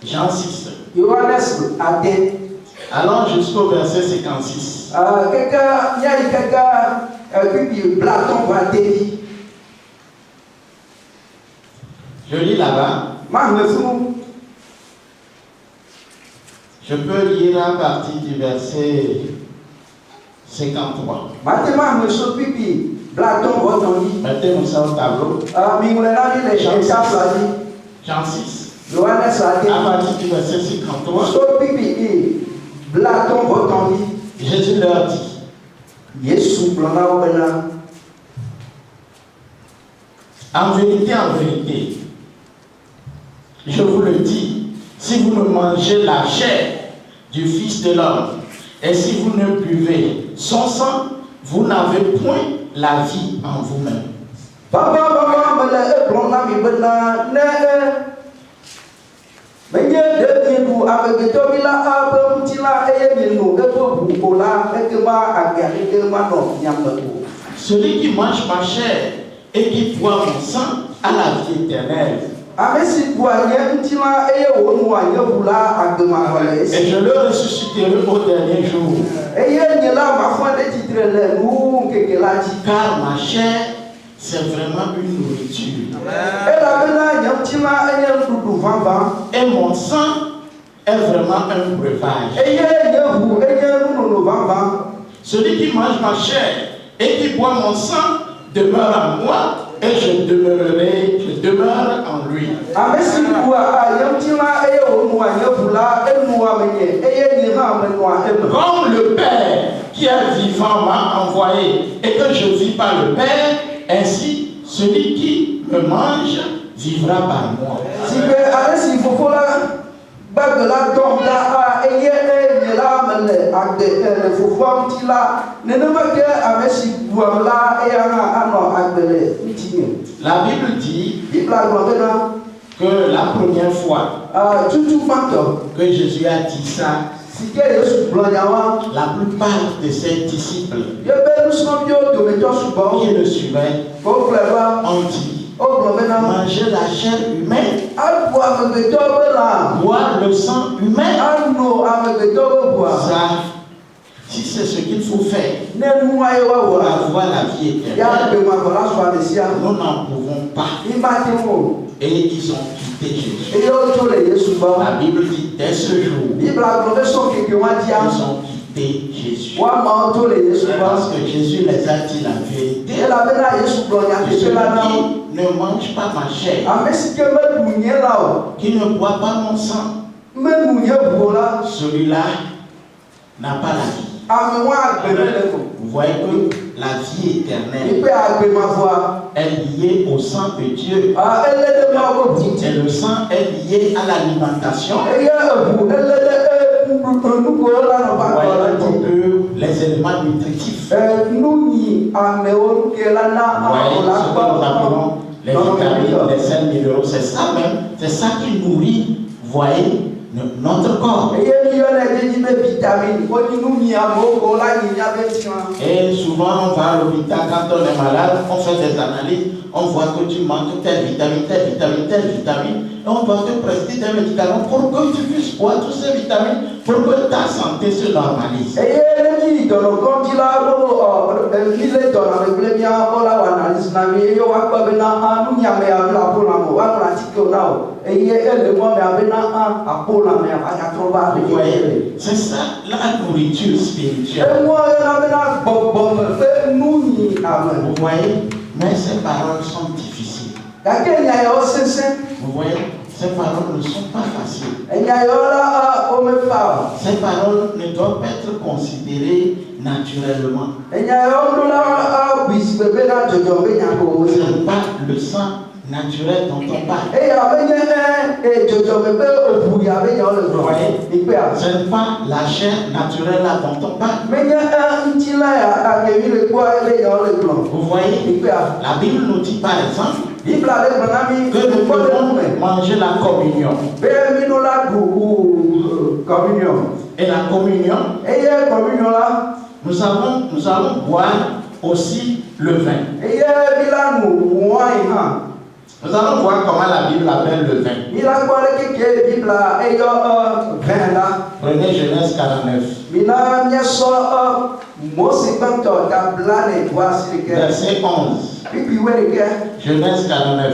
Jean 6. Allons jusqu'au verset 56. Je lis là-bas. Je peux lire à partir du verset 53. Mettez-nous ça au tableau. Jean 6. À partir du verset 53. Jésus leur dit. En vérité, je vous le dis, si vous ne mangez la chair du Fils de l'homme et si vous ne buvez son sang, vous n'avez point la vie en vous-même. Celui qui mange ma chair et qui boit mon sang a la vie éternelle. Et je le ressusciterai au dernier jour. Car ma chair, c'est vraiment une nourriture. Et mon sang est vraiment un breuvage. Celui qui mange ma chair et qui boit mon sang demeure en moi et je demeure en lui. Comme le Père qui est vivant m'a envoyé et que je vis par le Père, ainsi celui qui me mange vivra par moi. La Bible dit que la première fois que Jésus a dit ça, la plupart de ses disciples qui le suivaient ont dit: manger la chair humaine, boire le sang humain, ça, si c'est ce qu'il faut faire pour avoir la vie éternelle, nous n'en pouvons pas. Et ils ont quitté Jésus. La Bible dit dès ce jour, ils ont quitté Jésus. Parce que Jésus les a dit la vérité. Celui qui ne mange pas ma chair, qui ne boit pas mon sang, celui-là n'a pas la vie. Vous voyez que la vie éternelle est liée au sang de Dieu. Et le sang est lié à l'alimentation. Vous voyez que les éléments nutritifs, vous voyez ce que nous appelons les vitamines, les sels minéraux, c'est ça même, c'est ça qui nourrit, vous voyez, notre corps. Et souvent on va à l'hôpital quand on est malade, on fait des analyses, on voit que tu manques telle vitamine, telle vitamine, telle vitamine, et on va te prescrire des médicaments pour que tu puisses boire toutes ces vitamines pour que ta santé se normalise. Vous voyez, c'est ça la nourriture spirituelle. Vous voyez, mais ces paroles sont difficiles. Vous voyez, ces paroles ne sont pas faciles. Ces paroles ne doivent pas être considérées naturellement. C'est pas le sang naturel dont on parle. Ce n'est pas la chair naturelle là dont on parle. Vous voyez, la Bible nous dit par exemple que nous devons manger la communion. Et la communion, nous allons boire aussi le vin. Nous allons voir comment la Bible appelle le vin. Prenez Genèse 49. Verset 11. Genèse 49.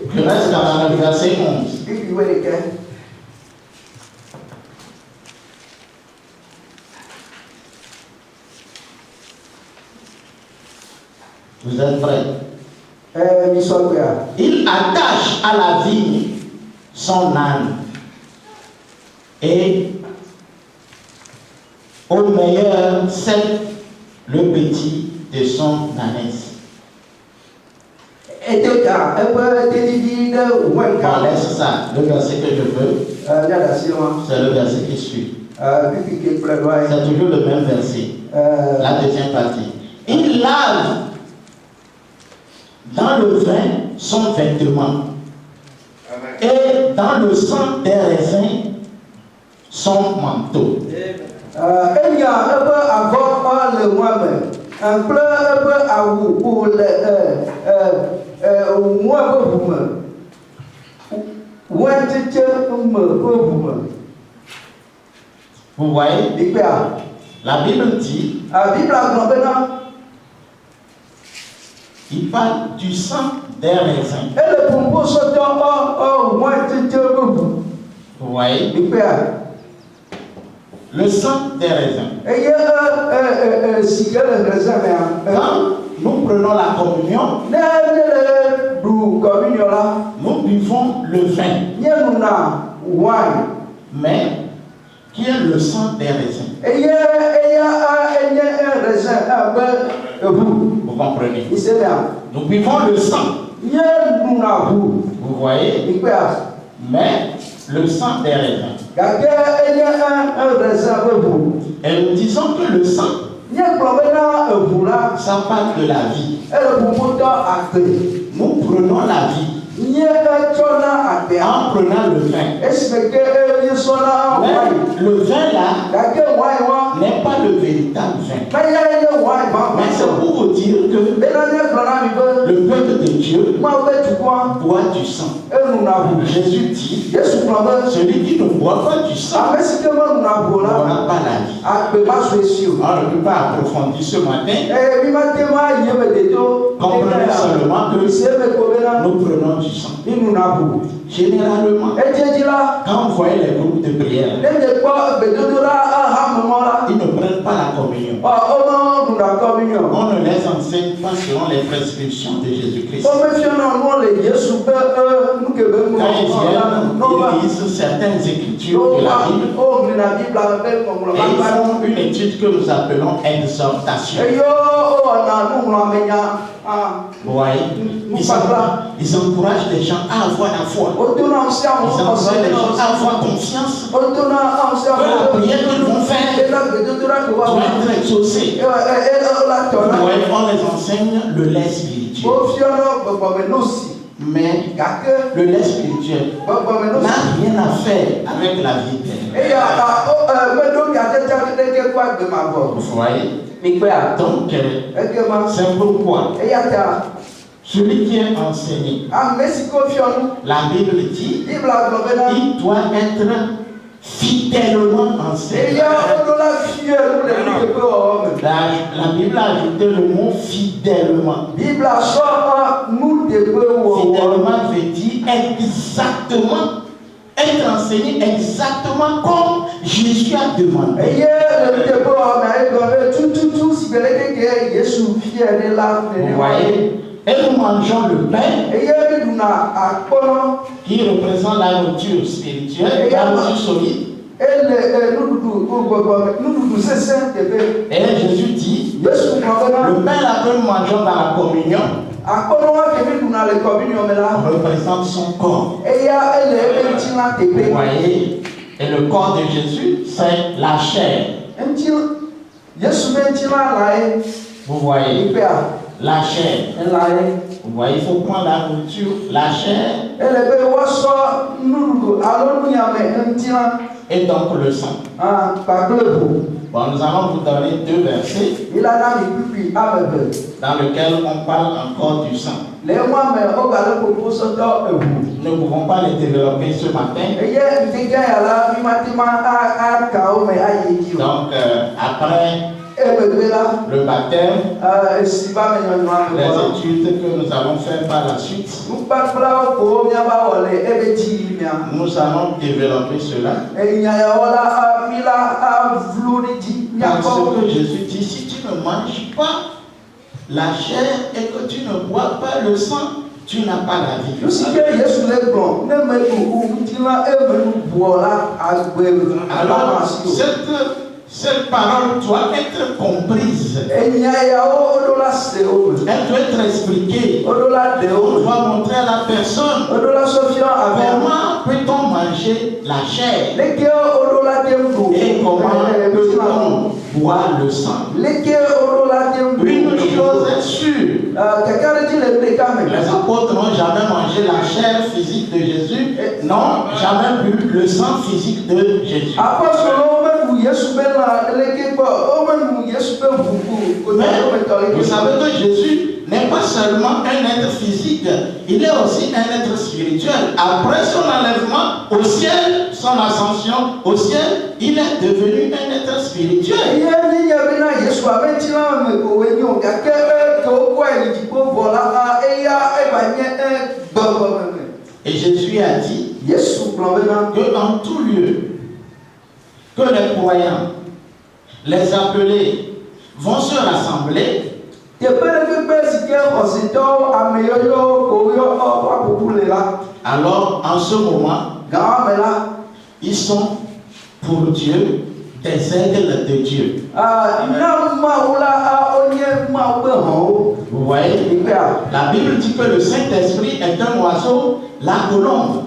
Genèse 49, verset 11. Vous êtes prêts? Il attache à la vigne son âne et au meilleur cède le petit de son ânesse. On laisse ça. Le verset que je veux, c'est le verset qui suit. C'est toujours le même verset. La deuxième partie. Il lave dans le vin son vêtement. Et dans le sang des raisins, son manteau. Il y a un peu avant le mois-même. Un peu à vous pour le mois-même. Vous voyez, la Bible dit, il parle du sang des raisins. Vous voyez, le sang des raisins. Quand nous prenons la communion, nous buvons le vin, mais qui est le sang des raisins. Vous comprenez? Nous buvons le sang. Vous voyez? Mais le sang des raisins. Et nous disons que le sang, ça parle de la vie. Nous prenons la vie en prenant le vin. Mais le vin là n'est pas le véritable vin. Mais c'est pour vous dire que le peuple de Dieu boit du sang. Jésus dit, celui qui ne boit pas du sang n'aura pas la vie. On ne peut pas approfondir ce matin. Comprenez seulement que nous prenons du sang. Généralement, quand vous voyez les groupes de prière, ils ne prennent pas la communion. On ne les enseigne pas selon les prescriptions de Jésus-Christ. Quand ils viennent, ils lisent certaines écritures de la Bible et ils font une étude que nous appelons exhortation. Vous voyez, ils encouragent les gens à avoir la foi. Ils encouragent les gens à avoir confiance que la prière qu'ils vont faire doit être exaucée. Vous voyez, on les enseigne le lait spirituel. Mais le lait spirituel n'a rien à faire avec la vie éternelle. Vous voyez? Donc, c'est pourquoi celui qui est enseigné, la Bible dit, il doit être fidèlement enseigné. La Bible a ajouté le mot fidèlement. Fidèlement veut dire exactement, être enseigné exactement comme Jésus a demandé. Vous voyez? Et nous mangeons le pain qui représente la nourriture spirituelle, la nourriture solide. Et Jésus dit, le pain là que nous mangeons dans la communion représente son corps. Vous voyez? Et le corps de Jésus, c'est la chair. Vous voyez? La chair. Vous voyez, il faut prendre la nourriture, la chair. Et donc le sang. Bon, nous allons vous donner 2 versets dans lesquels on parle encore du sang. Nous ne pouvons pas les développer ce matin. Donc, après le baptême, les études que nous allons faire par la suite, nous allons développer cela. Parce que Jésus dit, si tu ne manges pas la chair et que tu ne bois pas le sang, tu n'as pas la vie. Alors, cette parole doit être comprise. Elle doit être expliquée. On doit montrer à la personne comment peut-on manger la chair et comment peut-on boire le sang. Une chose est sûre, les apôtres n'ont jamais mangé la chair physique de Jésus n'ont jamais bu le sang physique de Jésus. Mais vous savez que Jésus n'est pas seulement un être physique, il est aussi un être spirituel. Après son enlèvement au ciel, son ascension au ciel, il est devenu un être spirituel. Et Jésus a dit que en tout lieu, que les croyants, les appelés, vont se rassembler. Alors, en ce moment, ils sont pour Dieu des aigles de Dieu. Vous voyez, la Bible dit que le Saint-Esprit est un oiseau, la colombe.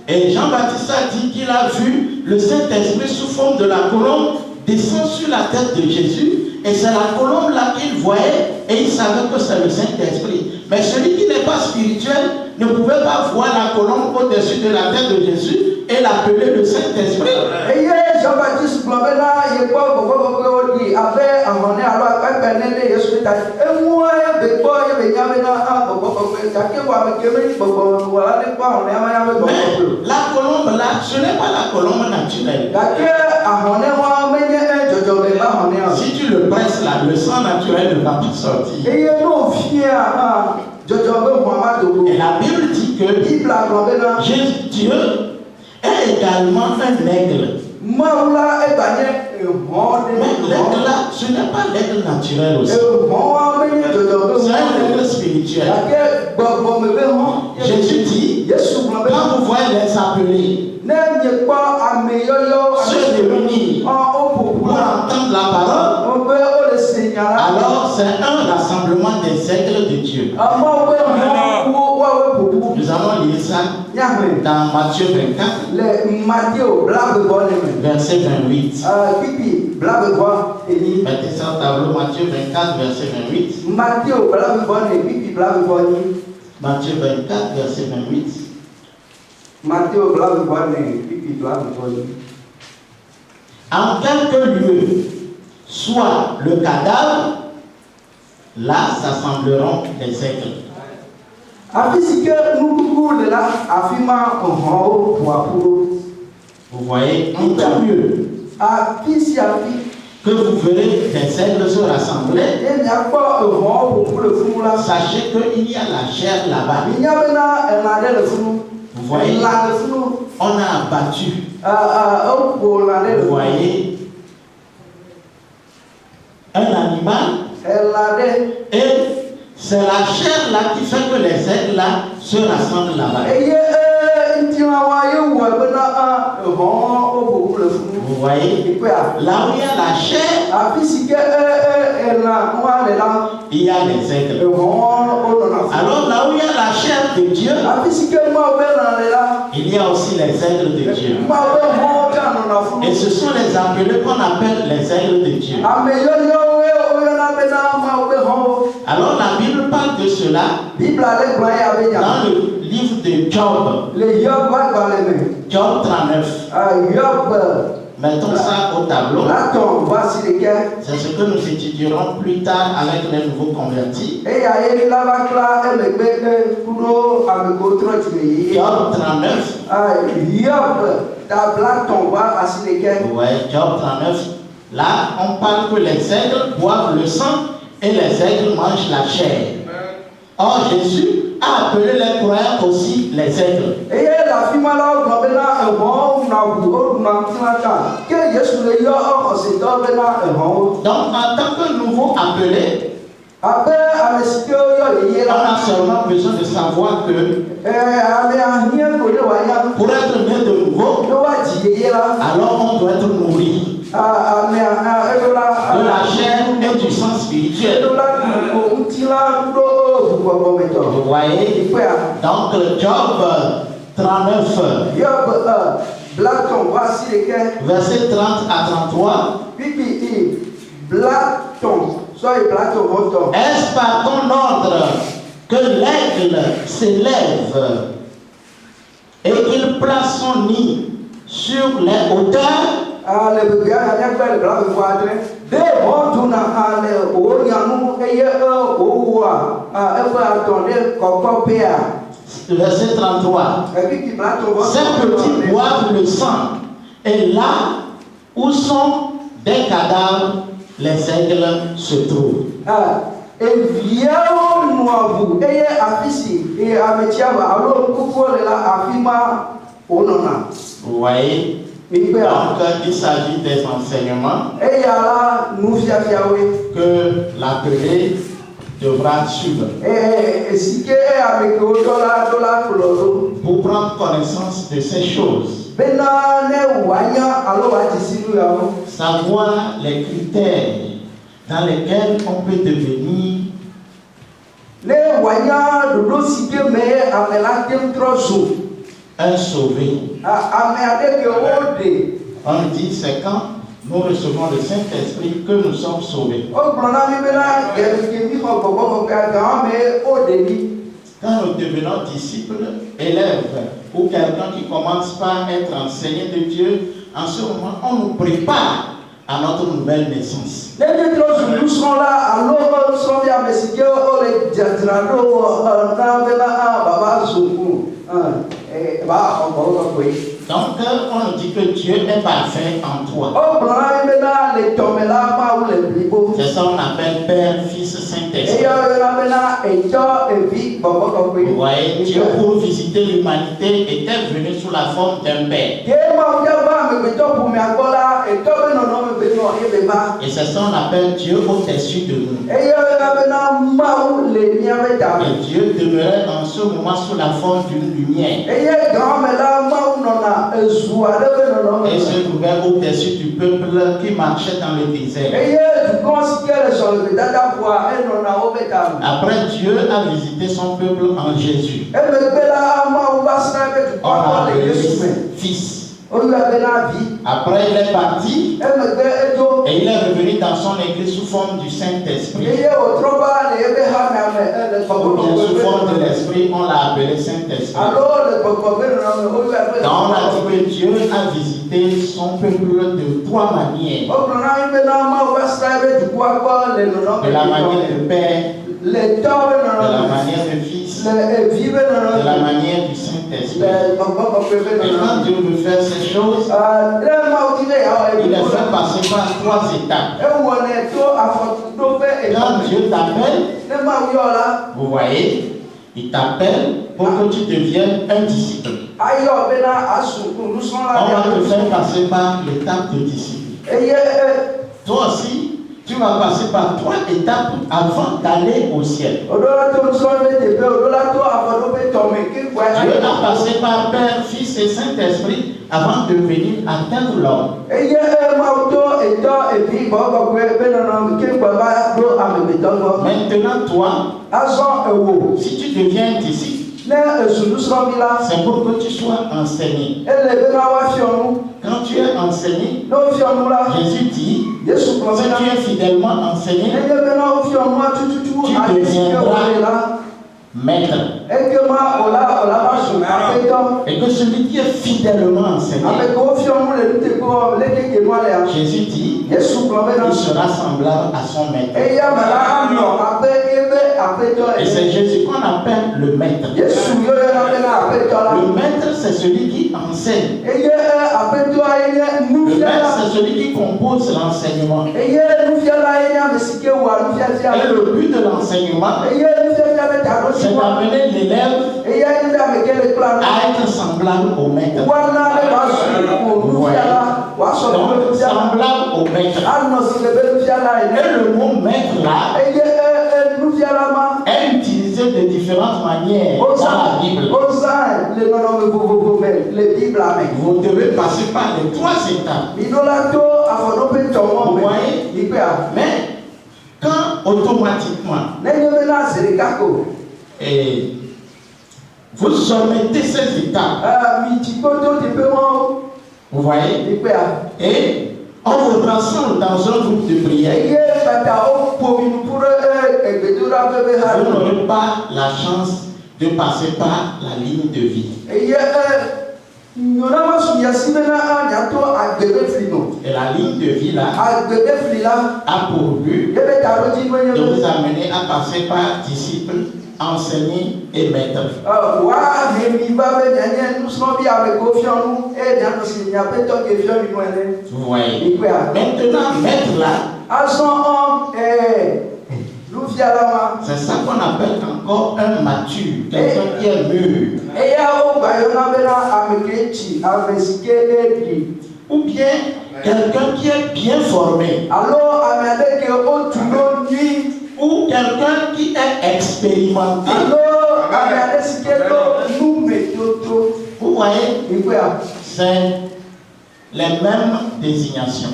Et Jean-Baptiste a dit qu'il a vu le Saint-Esprit sous forme de la colombe descendre sur la tête de Jésus. Et c'est la colombe là qu'il voyait et il savait que c'est le Saint-Esprit. Mais celui qui n'est pas spirituel ne pouvait pas voir la colombe au-dessus de la tête de Jésus et l'appeler le Saint-Esprit. Jean-Baptiste la colombe là, ce n'est pas la colombe naturelle. Si tu le presses là, le sang naturel ne va pas sortir. Et la Bible dit que Dieu est également un aigle. Mais l'aigle là, ce n'est pas l'aigle naturel aussi. C'est un aigle spirituel. Jésus dit, quand vous voyez les appelés se réunir pour entendre la parole, alors c'est un rassemblement des aigles de Dieu. Nous allons lire ça dans Matthieu 24, verset 28. Mettez ça au tableau, Matthieu 24, verset 28. Matthieu 24, verset 28. En quelque lieu soit le cadavre, là s'assembleront les aigles. Vous voyez, en tout lieu que vous verrez des aigles se rassembler, sachez qu'il y a la chair là-bas. Vous voyez, on a abattu. Vous voyez, un animal, et c'est la chair là qui fait que les aigles là se rassemblent là-bas. Vous voyez, là où il y a la chair, il y a les aigles. Alors là où il y a la chair de Dieu, il y a aussi les aigles de Dieu. Et ce sont les appelés qu'on appelle les aigles de Dieu. Alors la Bible parle de cela dans le livre de Job. Job 39. Mettons ça au tableau. C'est ce que nous étudierons plus tard avec les nouveaux convertis. Job 39. Ouais, Job 39. Là, on parle que les aigles boivent le sang et les aigles mangent la chair. Or, Jésus a appelé les croyants aussi les aigles. Donc, en tant que nouveau appelé, on a seulement besoin de savoir que pour être né de nouveau, alors on doit être nourri de la chair et du sang spirituel. Vous voyez? Donc Job 39, verset 30 à 33. Est-ce par ton ordre que l'aigle s'élève et qu'il place son nid sur les hauteurs. Verset 33. Ces petits boivent le sang, et là où sont des cadavres, les aigles se trouvent. Vous voyez? Donc il s'agit des enseignements que l'appelé devra suivre pour prendre connaissance de ces choses. Savoir les critères dans lesquels on peut devenir un sauvé. On dit c'est quand nous recevons le Saint-Esprit que nous sommes sauvés. Quand nous devenons disciples, élèves ou quelqu'un qui commence par être enseigné de Dieu, en ce moment on nous prépare à notre nouvelle naissance. Donc, on dit que Dieu est parfait en toi. C'est ça qu'on appelle Père, Fils, Saint-Esprit. Vous voyez, Dieu pour visiter l'humanité était venu sous la forme d'un Père. Et c'est ça qu'on appelle Dieu au-dessus de nous. Et Dieu demeurait en ce moment sous la forme d'une lumière. Et se trouvait au-dessus du peuple qui marchait dans le désert. Après, Dieu a visité son peuple en Jésus. On l'a appelé Fils. Après, il est parti et il est revenu dans son église sous forme du Saint-Esprit. Sous forme de l'Esprit, on l'a appelé Saint-Esprit. Donc, on a dit que Dieu a visité son peuple de trois manières. De la manière de Père, de la manière de Fils, de la manière du Saint-Esprit. Et quand Dieu veut faire ces choses, il les fait passer par trois étapes. Quand Dieu t'appelle, vous voyez, il t'appelle pour que tu deviennes un disciple. On va te faire passer par l'étape de disciple. Toi aussi, tu vas passer par trois étapes avant d'aller au ciel. Dieu a passé par Père, Fils et Saint-Esprit avant de venir atteindre l'homme. Maintenant, toi, si tu deviens disciple, c'est pour que tu sois enseigné. Quand tu es enseigné, Jésus dit, si tu es fidèlement enseigné, tu deviendras maître. Et que celui qui est fidèlement enseigné, Jésus dit, il sera semblable à son maître. Et c'est Jésus qu'on appelle le maître. Le maître, c'est celui qui enseigne. Le maître, c'est celui qui compose l'enseignement. Et le but de l'enseignement, c'est d'amener l'élève à être semblable au maître. Vous voyez? Donc, semblable au maître. Et le mot maître là est utilisé de différentes manières dans la Bible. Vous devez passer par les trois étapes. Vous voyez? Mais quand automatiquement et vous soumettez ces étapes, vous voyez, et on vous rassemble dans un groupe de prière. vous n'aurez pas la chance de passer par la ligne de vie. Et la ligne de vie là a pour but de vous amener à passer par disciples, enseignants et maîtres. Vous voyez. Maintenant, maître là, c'est ça qu'on appelle encore un mature, quelqu'un qui est mûr. Ou bien quelqu'un qui est bien formé. Ou quelqu'un qui est expérimenté. Vous voyez, c'est les mêmes désignations.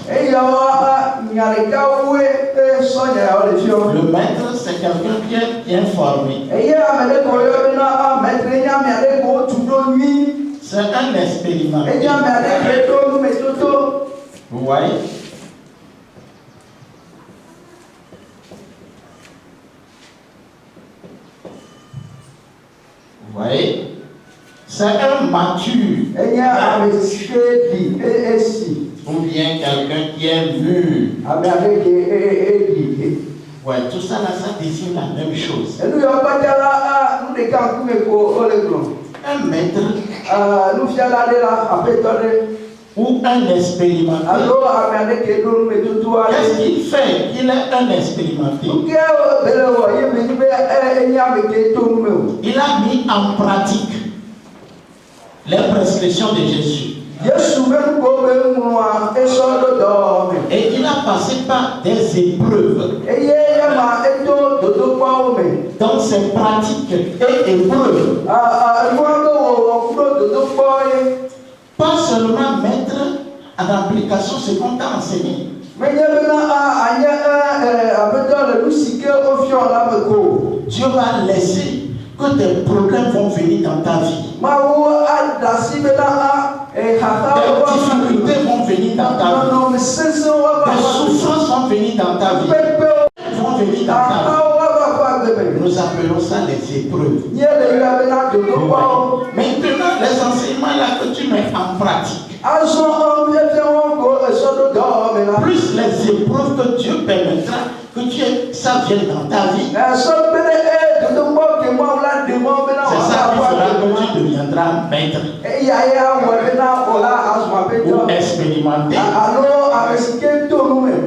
Le maître, c'est quelqu'un qui est bien formé. C'est un expérimenté. Vous voyez? Vous voyez? C'est un mature. Ou bien quelqu'un qui est mûr. Ouais, tout ça là, ça désigne la même chose. Un maître ou un expérimenté. Qu'est-ce qu'il fait? Il est un expérimenté. Il a mis en pratique les prescriptions de Jésus. Et il a passé par des épreuves. Dans ses pratiques et épreuves. Pas seulement mettre en application ce qu'on t'a enseigné. Dieu va laisser que des problèmes vont venir dans ta vie. Des difficultés vont venir dans ta vie. Des souffrances vont venir dans ta vie. Vont venir dans ta vie. Nous appelons ça les épreuves. Maintenant, les enseignements là que tu mets en pratique. Plus les épreuves que Dieu permettra que ça vienne dans ta vie. C'est ça qui fera que tu deviendras maître ou expérimenté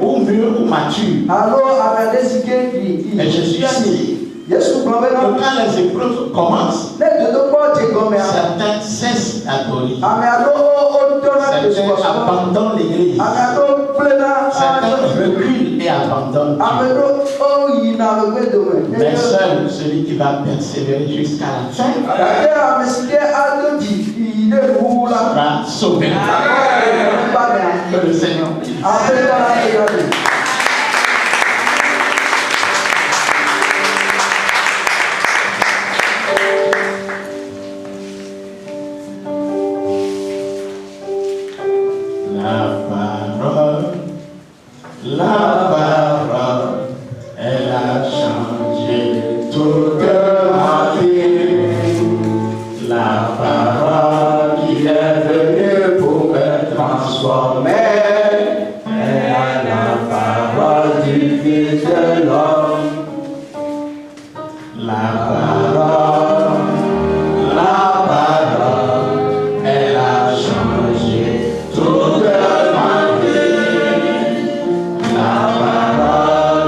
ou mûr ou mature. Et Jésus a dit que quand les épreuves commencent, certains cessent d'adorer. Certains abandonnent l'église. Certains reculent et abandonnent Dieu. Mais seul celui qui va persévérer jusqu'à la fin sera sauvé. Que le Seigneur bénisse. La parole, elle a changé toute ma vie. La parole qui est venue pour me transformer. Elle a la parole du Fils de l'homme. La parole, elle a changé toute ma vie. La parole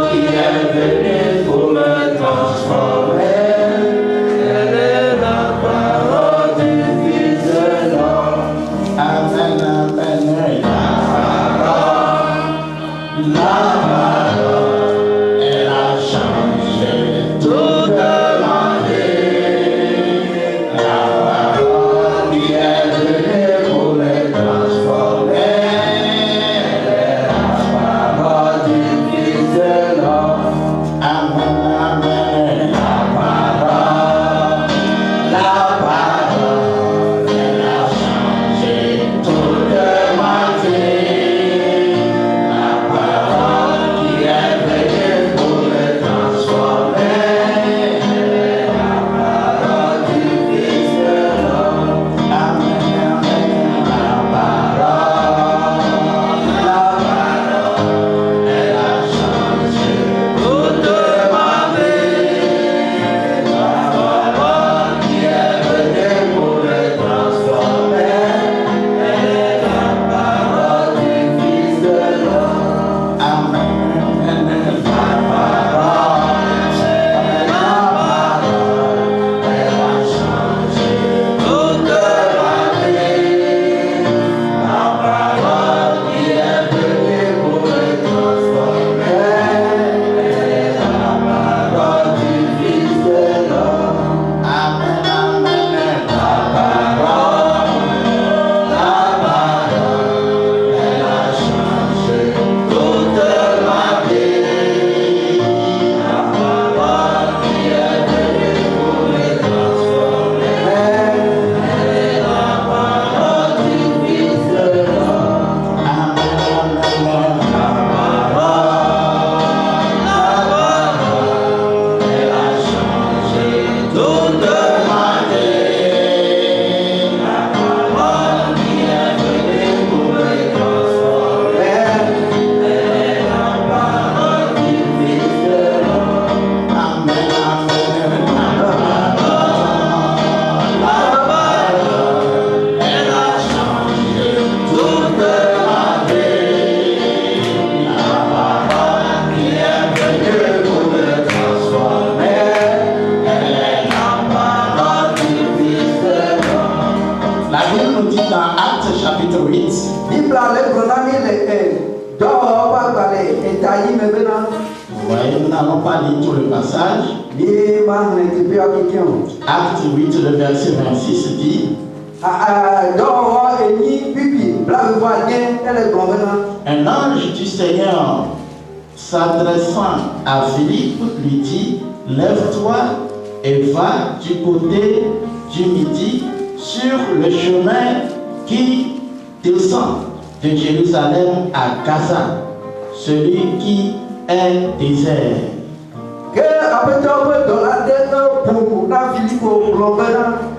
Vous voyez, nous n'allons pas lire tout le passage. Acte 8, le verset 26 dit: un ange du Seigneur s'adressant à Philippe lui dit: lève-toi et va du côté du midi sur le chemin qui descend de Jérusalem à Gaza, celui qui est désert. Que apeteur dans la tête pour na Philippe au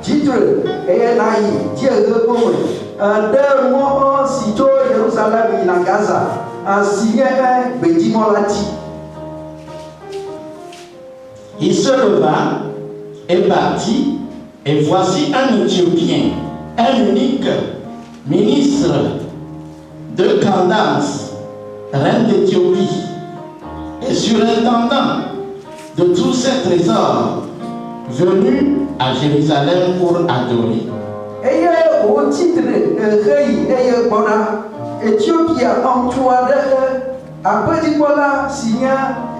titre et naï Dieu de moi sito Jérusalem na Gaza en signé bedimolati. Il se leva et partit, et voici un Éthiopien, un unique ministre de Candace, reine d'Éthiopie, et surintendant de tous ses trésors, venu à Jérusalem pour adorer. Et au titre et bona Éthiopie en toi après du voilà signa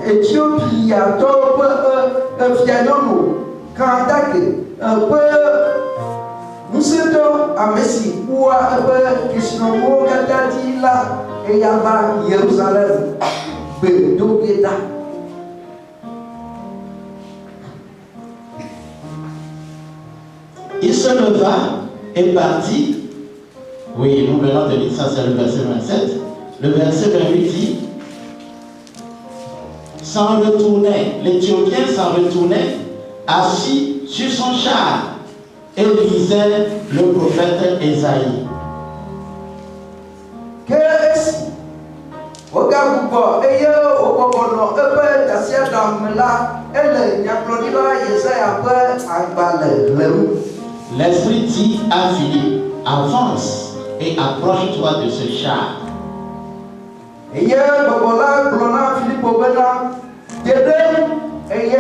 Éthiopie à top fianono kandake museto amesi ou kisnomo katati la et yaba Jérusalem bedogeda. Il se leva et partit. Oui, nous venons de lire ça, c'est le verset 27. Le verset 28 dit: s'en retournait, l'Éthiopien s'en retournait, assis sur son char, et lisait le prophète Ésaïe. Que est-ce Ogabubo, et Ogobono, Ebe, Tassia Damela, Elle, Yaplodila, Yesaya, Agbale, Leu. L'Esprit dit à Philippe: avance et approche-toi de ce char. Et Bobola, Blona, Philippe Obena, Dedem, et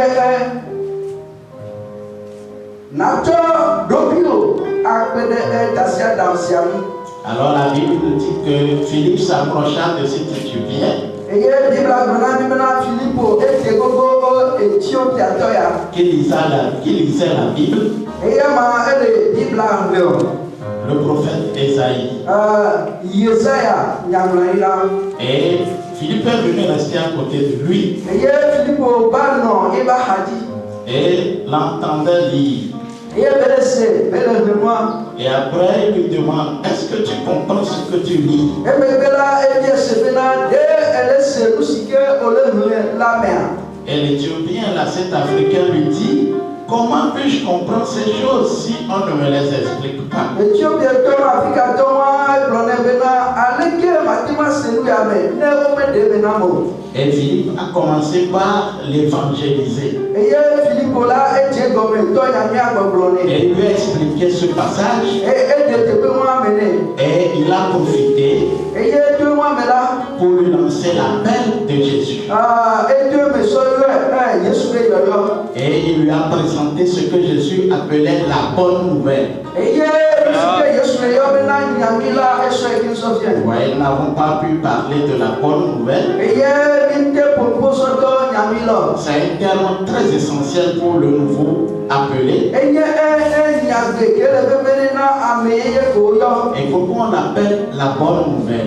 Nato, Dobio, Agbede, Tassia Damsiami. Alors la Bible nous dit que Philippe s'approcha de cet Éthiopien. Qui lisait la Bible. Le prophète Ésaïe. Et Philippe est venu rester à côté de lui. Et l'entendait lire. Et après, il lui demande: est-ce que tu comprends ce que tu lis? Et l'Éthiopien, là, cet Africain, lui dit: comment puis-je comprendre ces choses si on ne me les explique pas? Et Philippe a commencé par l'évangéliser. Et il lui a expliqué ce passage. Et il a profité pour lui lancer l'appel de Jésus. Et il lui a présenté ce que Jésus appelait la bonne nouvelle. Ouais, nous n'avons pas pu parler de la bonne nouvelle. C'est un terme très essentiel pour le nouveau appelé. Et pourquoi on appelle la bonne nouvelle?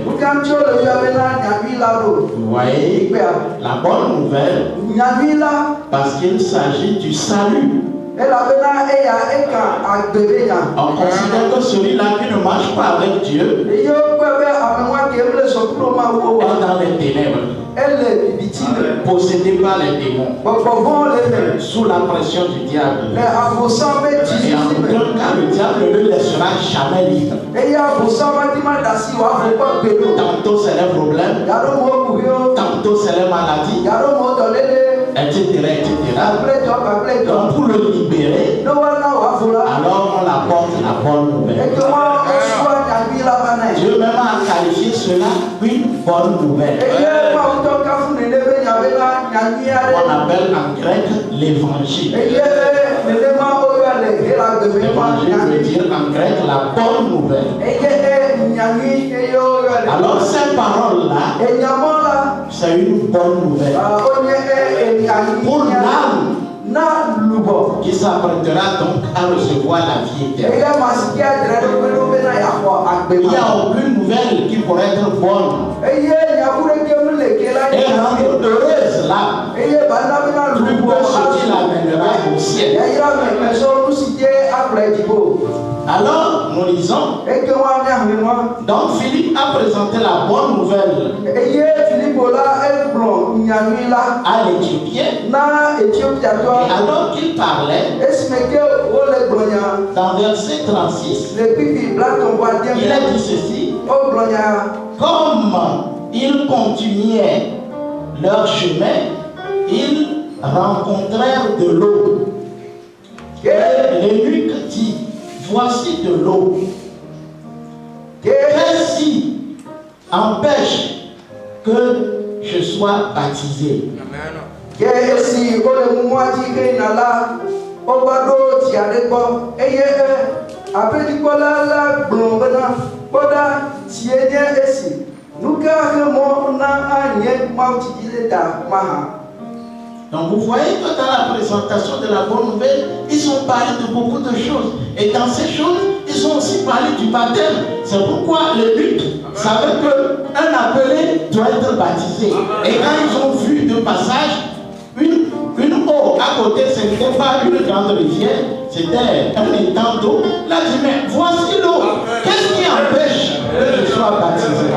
Vous voyez, la bonne nouvelle, parce qu'il s'agit du salut. On considère que celui-là qui ne marche pas avec Dieu est dans les ténèbres, possédé par les démons, sous la pression du diable. Et en aucun cas, le diable ne le laissera jamais libre. Tantôt c'est les problèmes, tantôt c'est les maladies, etc. Donc pour le libérer, alors on apporte la bonne nouvelle. Dieu même a qualifié cela une bonne nouvelle. On appelle en grec l'évangile. L'évangile veut dire en grec la bonne nouvelle. Alors ces paroles-là, c'est une bonne nouvelle. Pour l'âme qui s'apprêtera donc à recevoir la vie éternelle. Il n'y a aucune nouvelle qui pourrait être bonne et rendre heureuse l'âme plus que ce qui l'amènera au ciel. Alors, nous lisons, donc Philippe a présenté la bonne nouvelle à l'Éthiopien, et alors qu'il parlait, dans verset 36, il a dit ceci: comme ils continuaient leur chemin, ils rencontrèrent de l'eau. Et l'eunuque dit: voici de l'eau. Qu'est-ce qui empêche que je sois baptisé? Donc vous voyez que dans la présentation de la bonne nouvelle, ils ont parlé de beaucoup de choses. Et dans ces choses, ils ont aussi parlé du baptême. C'est pourquoi l'eunuque savait qu'un appelé doit être baptisé. Et quand ils ont vu de passage une eau à côté, ce n'était pas une grande rivière, c'était un étang d'eau. Là, il dit: mais voici l'eau. Qu'est-ce qui empêche que je sois baptisé?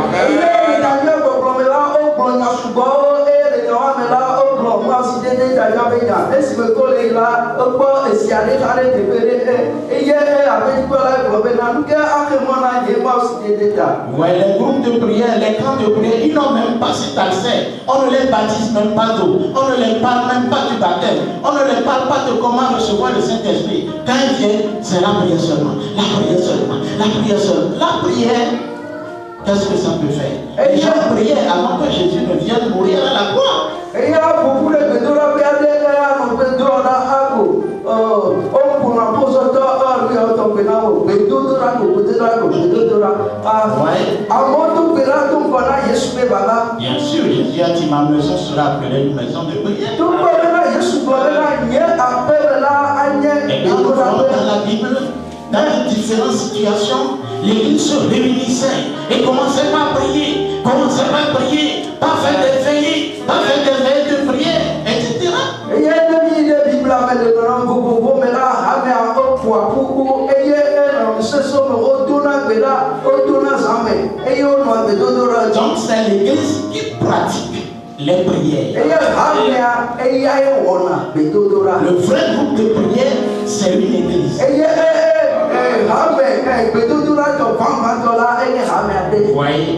Ouais, les groupes de prière, les camps de prière, ils n'ont même pas cet accès. On ne les baptise même pas d'eau. On ne les parle même pas du baptême. On ne les parle pas de comment recevoir le Saint-Esprit. Quand ils viennent, c'est la prière seulement. La prière seulement. La prière seulement. La prière, qu'est-ce que ça peut faire? Les gens priaient avant que Jésus ne vienne mourir à la croix. Bien sûr, Jésus a dit: ma maison sera appelée une maison de prière. Et quand nous voyons dans la Bible, dans les différentes situations, l'Église se réunissait et commençait par prier, pas faire des veillées, de prière, etc. Donc c'est l'Église qui pratique les prières. Le vrai groupe de prière, c'est une église. Vous voyez?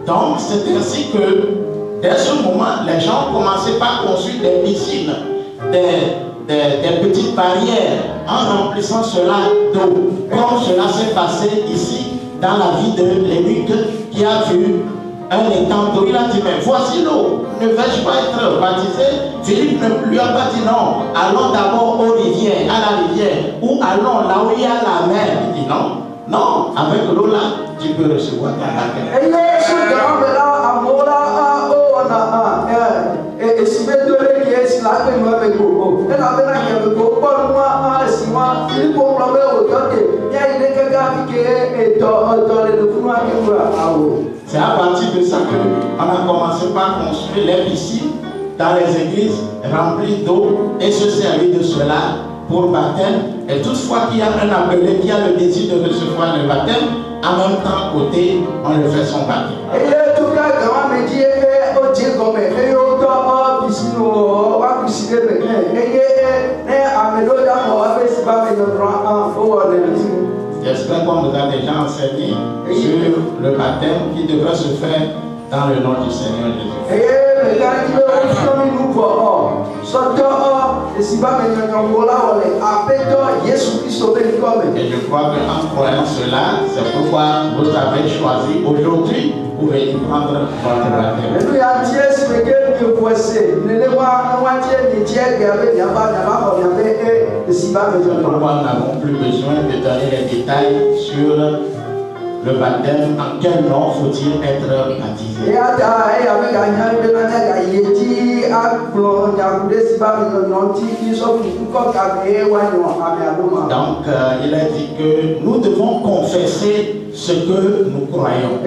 Donc c'est ainsi que dès ce moment, les gens commençaient par construire des piscines, des petites barrières en remplissant cela d'eau, comme cela s'est passé ici dans la vie de l'eunuque qui a vu un étang d'eau. Il a dit: mais voici l'eau, ne vais-je pas être baptisé? Philippe ne lui a pas dit: non, allons d'abord aux rivières, à la rivière, ou allons là où il y a la mer. Il dit: non, avec l'eau là, tu peux recevoir ta baptême. C'est à partir de ça qu'on a commencé par construire les piscines dans les églises remplies d'eau et se servir de cela pour baptême. Et toutefois qu'il y a un appelé qui a le désir de recevoir le baptême, en même temps, côté, on le fait son baptême. J'espère qu'on vous a déjà enseigné sur le baptême qui devrait se faire dans le nom du Seigneur Jésus. Et je crois qu'en croyant cela, c'est pourquoi vous avez choisi aujourd'hui pour venir prendre votre baptême. Pourquoi nous n'avons plus besoin de donner les détails sur le baptême, en quel nom faut-il être baptisé? il a dit que nous devons confesser ce que nous croyons.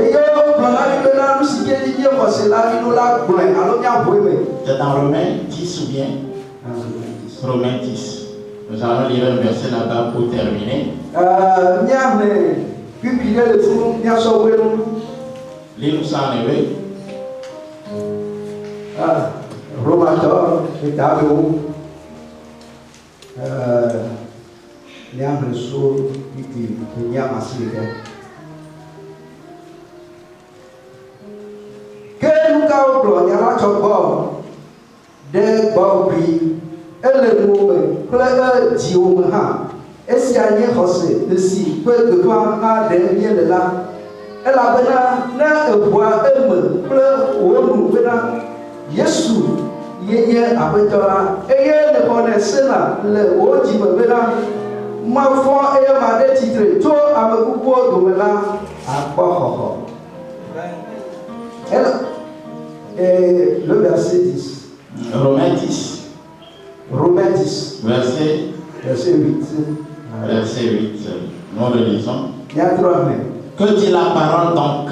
C'est dans Romains 10 ou bien Romains 10. Nous allons lire un verset là-bas pour terminer. Lis-nous ça en hébreu. Romateur est à vous. Que nous avons il y a la chocole de Bobby, et le mot, plein de Dieu, et si à n'y rosé, le si, peu de quoi à dernier de là, et la bena, n'a un bois, un me, plein ou nous, bena, Yesu, yeye abetola, et le connaissez là, le haut du bena, ma foi et ma détitre, toi à me couper de là, à quoi, et le verset 10. Romains 10. Romains 10. Verset 8. Verset 8. Nous le lisons. Il y a 3 mains. Que dit la parole donc?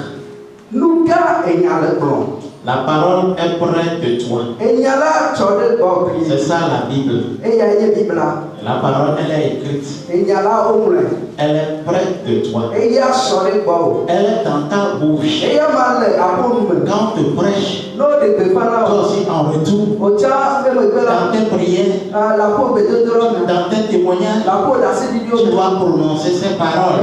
Nous gars et il y a le blanc. La parole est près de toi. Et il y a là, c'est ça la Bible. Et il y a une Bible là. La parole, elle est écrite. Et il y a là au moins. Elle est près de toi. Et il y a sonné quoi? Elle est dans ta bouche. Et il y a mal à bon quand tu prêches. Non, de pas là. Toi aussi en retour. Dans tes prières. Dans tes témoignages. Tu dois prononcer ces paroles.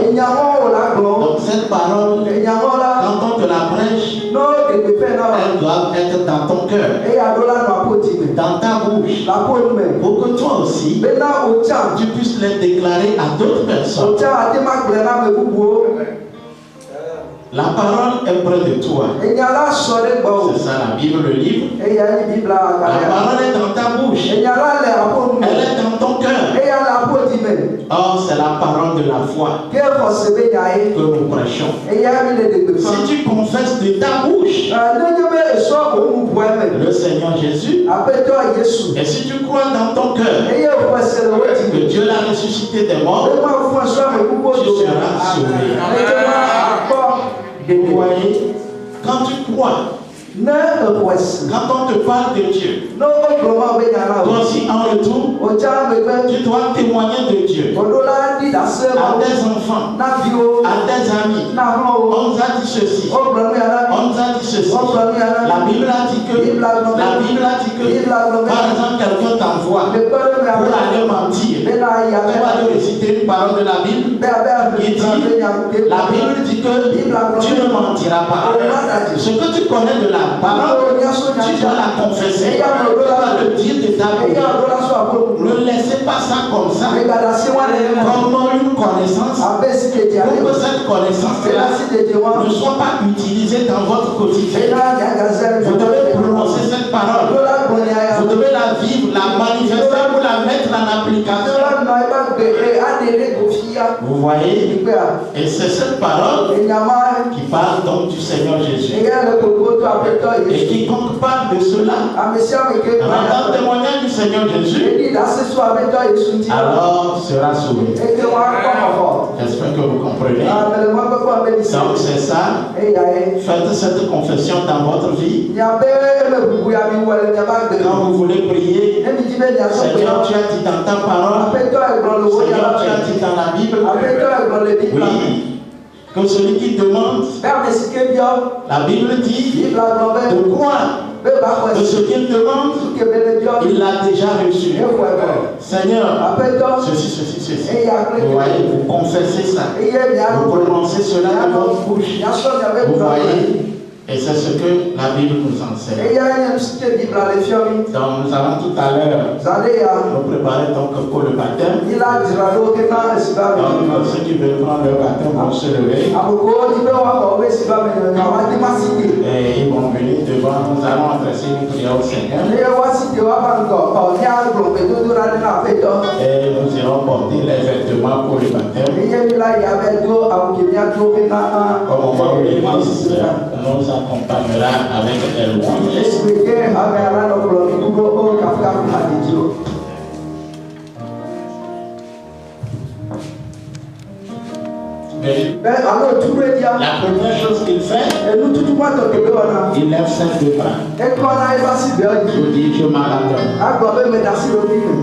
Donc cette parole, quand on te la prêche, elle doit être dans ton cœur, dans ta bouche, pour que toi aussi tu puisses les déclarer à d'autres personnes. La parole est près de toi. C'est ça la Bible, le livre. La parole est dans ta bouche. Elle est dans ton cœur. Or, c'est la parole de la foi que nous prêchons. Si tu confesses de ta bouche le Seigneur Jésus, et si tu crois dans ton cœur que Dieu l'a ressuscité des morts, tu seras sauvé. Vous voyez, quand tu crois, quand on te parle de Dieu, toi aussi en retour, tu dois témoigner de Dieu à tes enfants, à tes amis. On nous a dit ceci, on nous a dit ceci. La Bible a dit que, par exemple, quelqu'un t'envoie pour aller mentir. Tu vas lui réciter une parole de la Bible. Il dit, la Bible dit que tu ne mentiras pas. Ce que tu connais de la parole, tu dois la confesser. Tu dois le dire de ta bouche. Ne laissez pas ça comme ça. Comme une connaissance. Pour que cette connaissance-là ne soit pas utilisée dans votre quotidien. Vous devez prononcer cette parole. Vous devez la vivre, la manifester pour la mettre en application. Vous voyez? Et c'est cette parole qui parle donc du Seigneur Jésus. Et quiconque parle de cela, dans le témoignage du Seigneur Jésus, alors sera sauvé. J'espère que vous comprenez. Donc c'est ça. Faites cette confession dans votre vie. Quand vous voulez prier, Seigneur, tu as dit dans ta parole, Seigneur, tu as dit dans la Bible, oui, que celui qui demande, la Bible dit de croire que ce qu'il demande, il l'a déjà reçu. Seigneur, ceci. Vous voyez, vous confessez ça. Vous prononcez cela dans votre bouche. Vous voyez. Et c'est ce que la Bible nous enseigne. Donc nous allons tout à l'heure nous préparer donc pour le baptême. Donc ceux qui veulent prendre le baptême vont se lever. Et ils vont venir devant. Nous allons adresser une prière au Seigneur. Et nous irons porter les vêtements pour le baptême. Au moment où l'Église nous accompagnera avec les louanges. pays. Alors tout le dia. La première chose qu'il fait, Et nous tout le monde il lève ses deux bras. Et quand on a passé bien, Il dit je m'abandonne. ah quand même merci le film.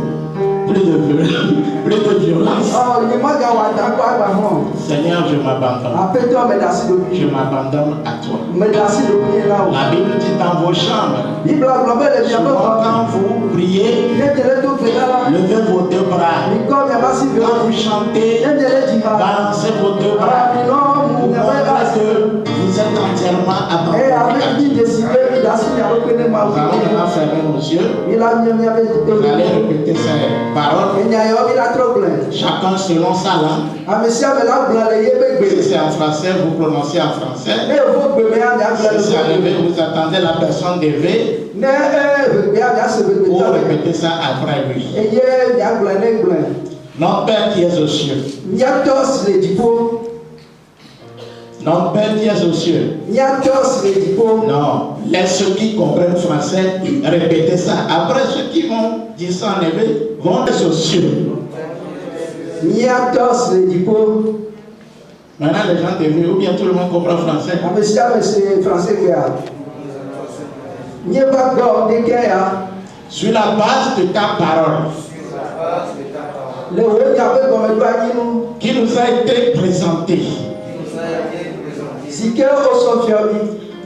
Plus de violence. Oh, il m'a gardé quoi avant. Seigneur, je m'abandonne. Après toi merci le film. Je m'abandonne à toi. Merci le film là. La Bible dit dans vos chambres. Bible a globé les bien. Quand vous priez, levez vos deux bras. Quand vous chantez, balancez vos deux bras. Pour montrer que vous êtes entièrement abandonné. Nous allons fermer nos yeux. Vous allez répéter ces paroles. Chacun selon sa langue. Si c'est en français, vous prononcez en français. Si c'est en hébreu, vous attendez la personne d'éveil pour répéter ça après lui. Notre Père qui est aux cieux. Notre Père qui est aux cieux. Non, laisse ceux qui comprennent français répéter ça. Après, ceux qui vont dire ça en hébreu vont être aux cieux. Maintenant, les gens t'éveillent ou bien tout le monde comprend français. Sur la base de ta parole qui nous a été présentée,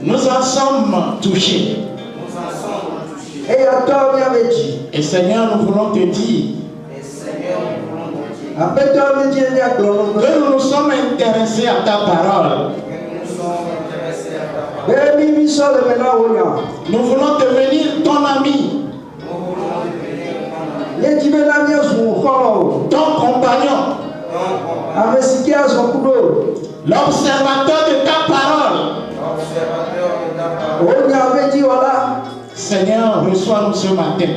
nous en sommes touchés. Et Seigneur, nous voulons te dire que nous nous sommes intéressés à ta parole. Nous voulons devenir ton ami, ton compagnon, l'observateur de ta parole. Seigneur, reçois-nous ce matin.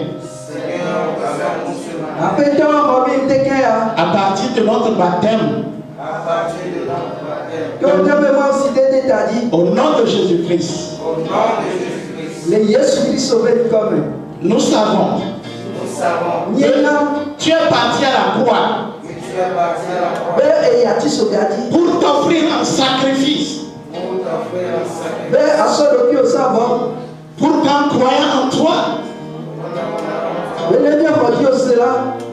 À partir de notre baptême, au nom de Jésus-Christ, nous savons que tu es parti à la croix pour t'offrir un sacrifice, pour qu'en croyant en toi,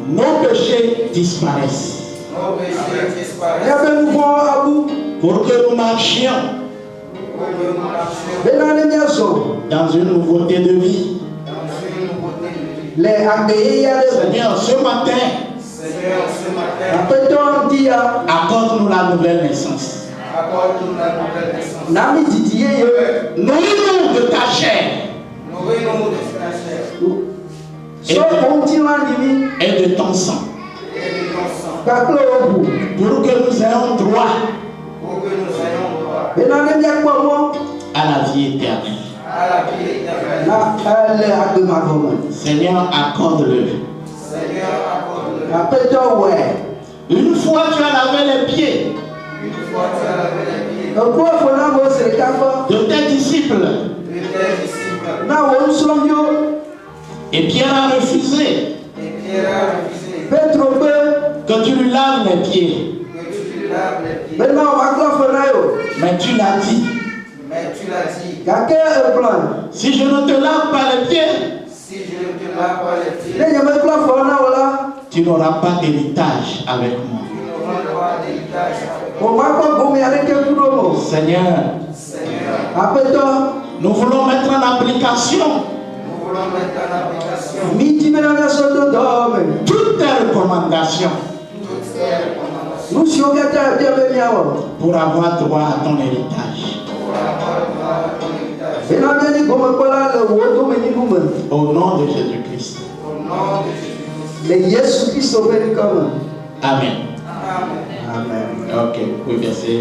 nos péchés disparaissent. Pour que nous marchions dans une nouveauté de vie. Seigneur, ce matin, accorde-nous la nouvelle naissance. Nourris-nous de ta chair et de ton sang, pour que nous ayons droit à la vie éternelle. Seigneur, accorde-le. Une fois tu as lavé les pieds de tes disciples, et Pierre a refusé que tu lui laves les pieds. Mais tu l'as dit. Si je ne te lave pas les pieds, tu n'auras pas d'héritage avec moi. Seigneur, nous voulons mettre en application toutes tes recommandations pour avoir droit à ton héritage. Au nom de Jésus-Christ. Amen. Amen. Ok, vous baissez.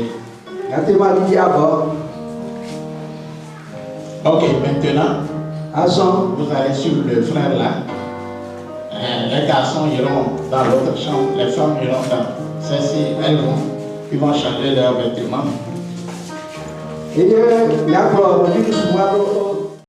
Ok, maintenant, vous allez suivre le frère là. Les garçons iront dans l'autre chambre, les femmes iront dans celle-ci, ils vont changer leurs vêtements.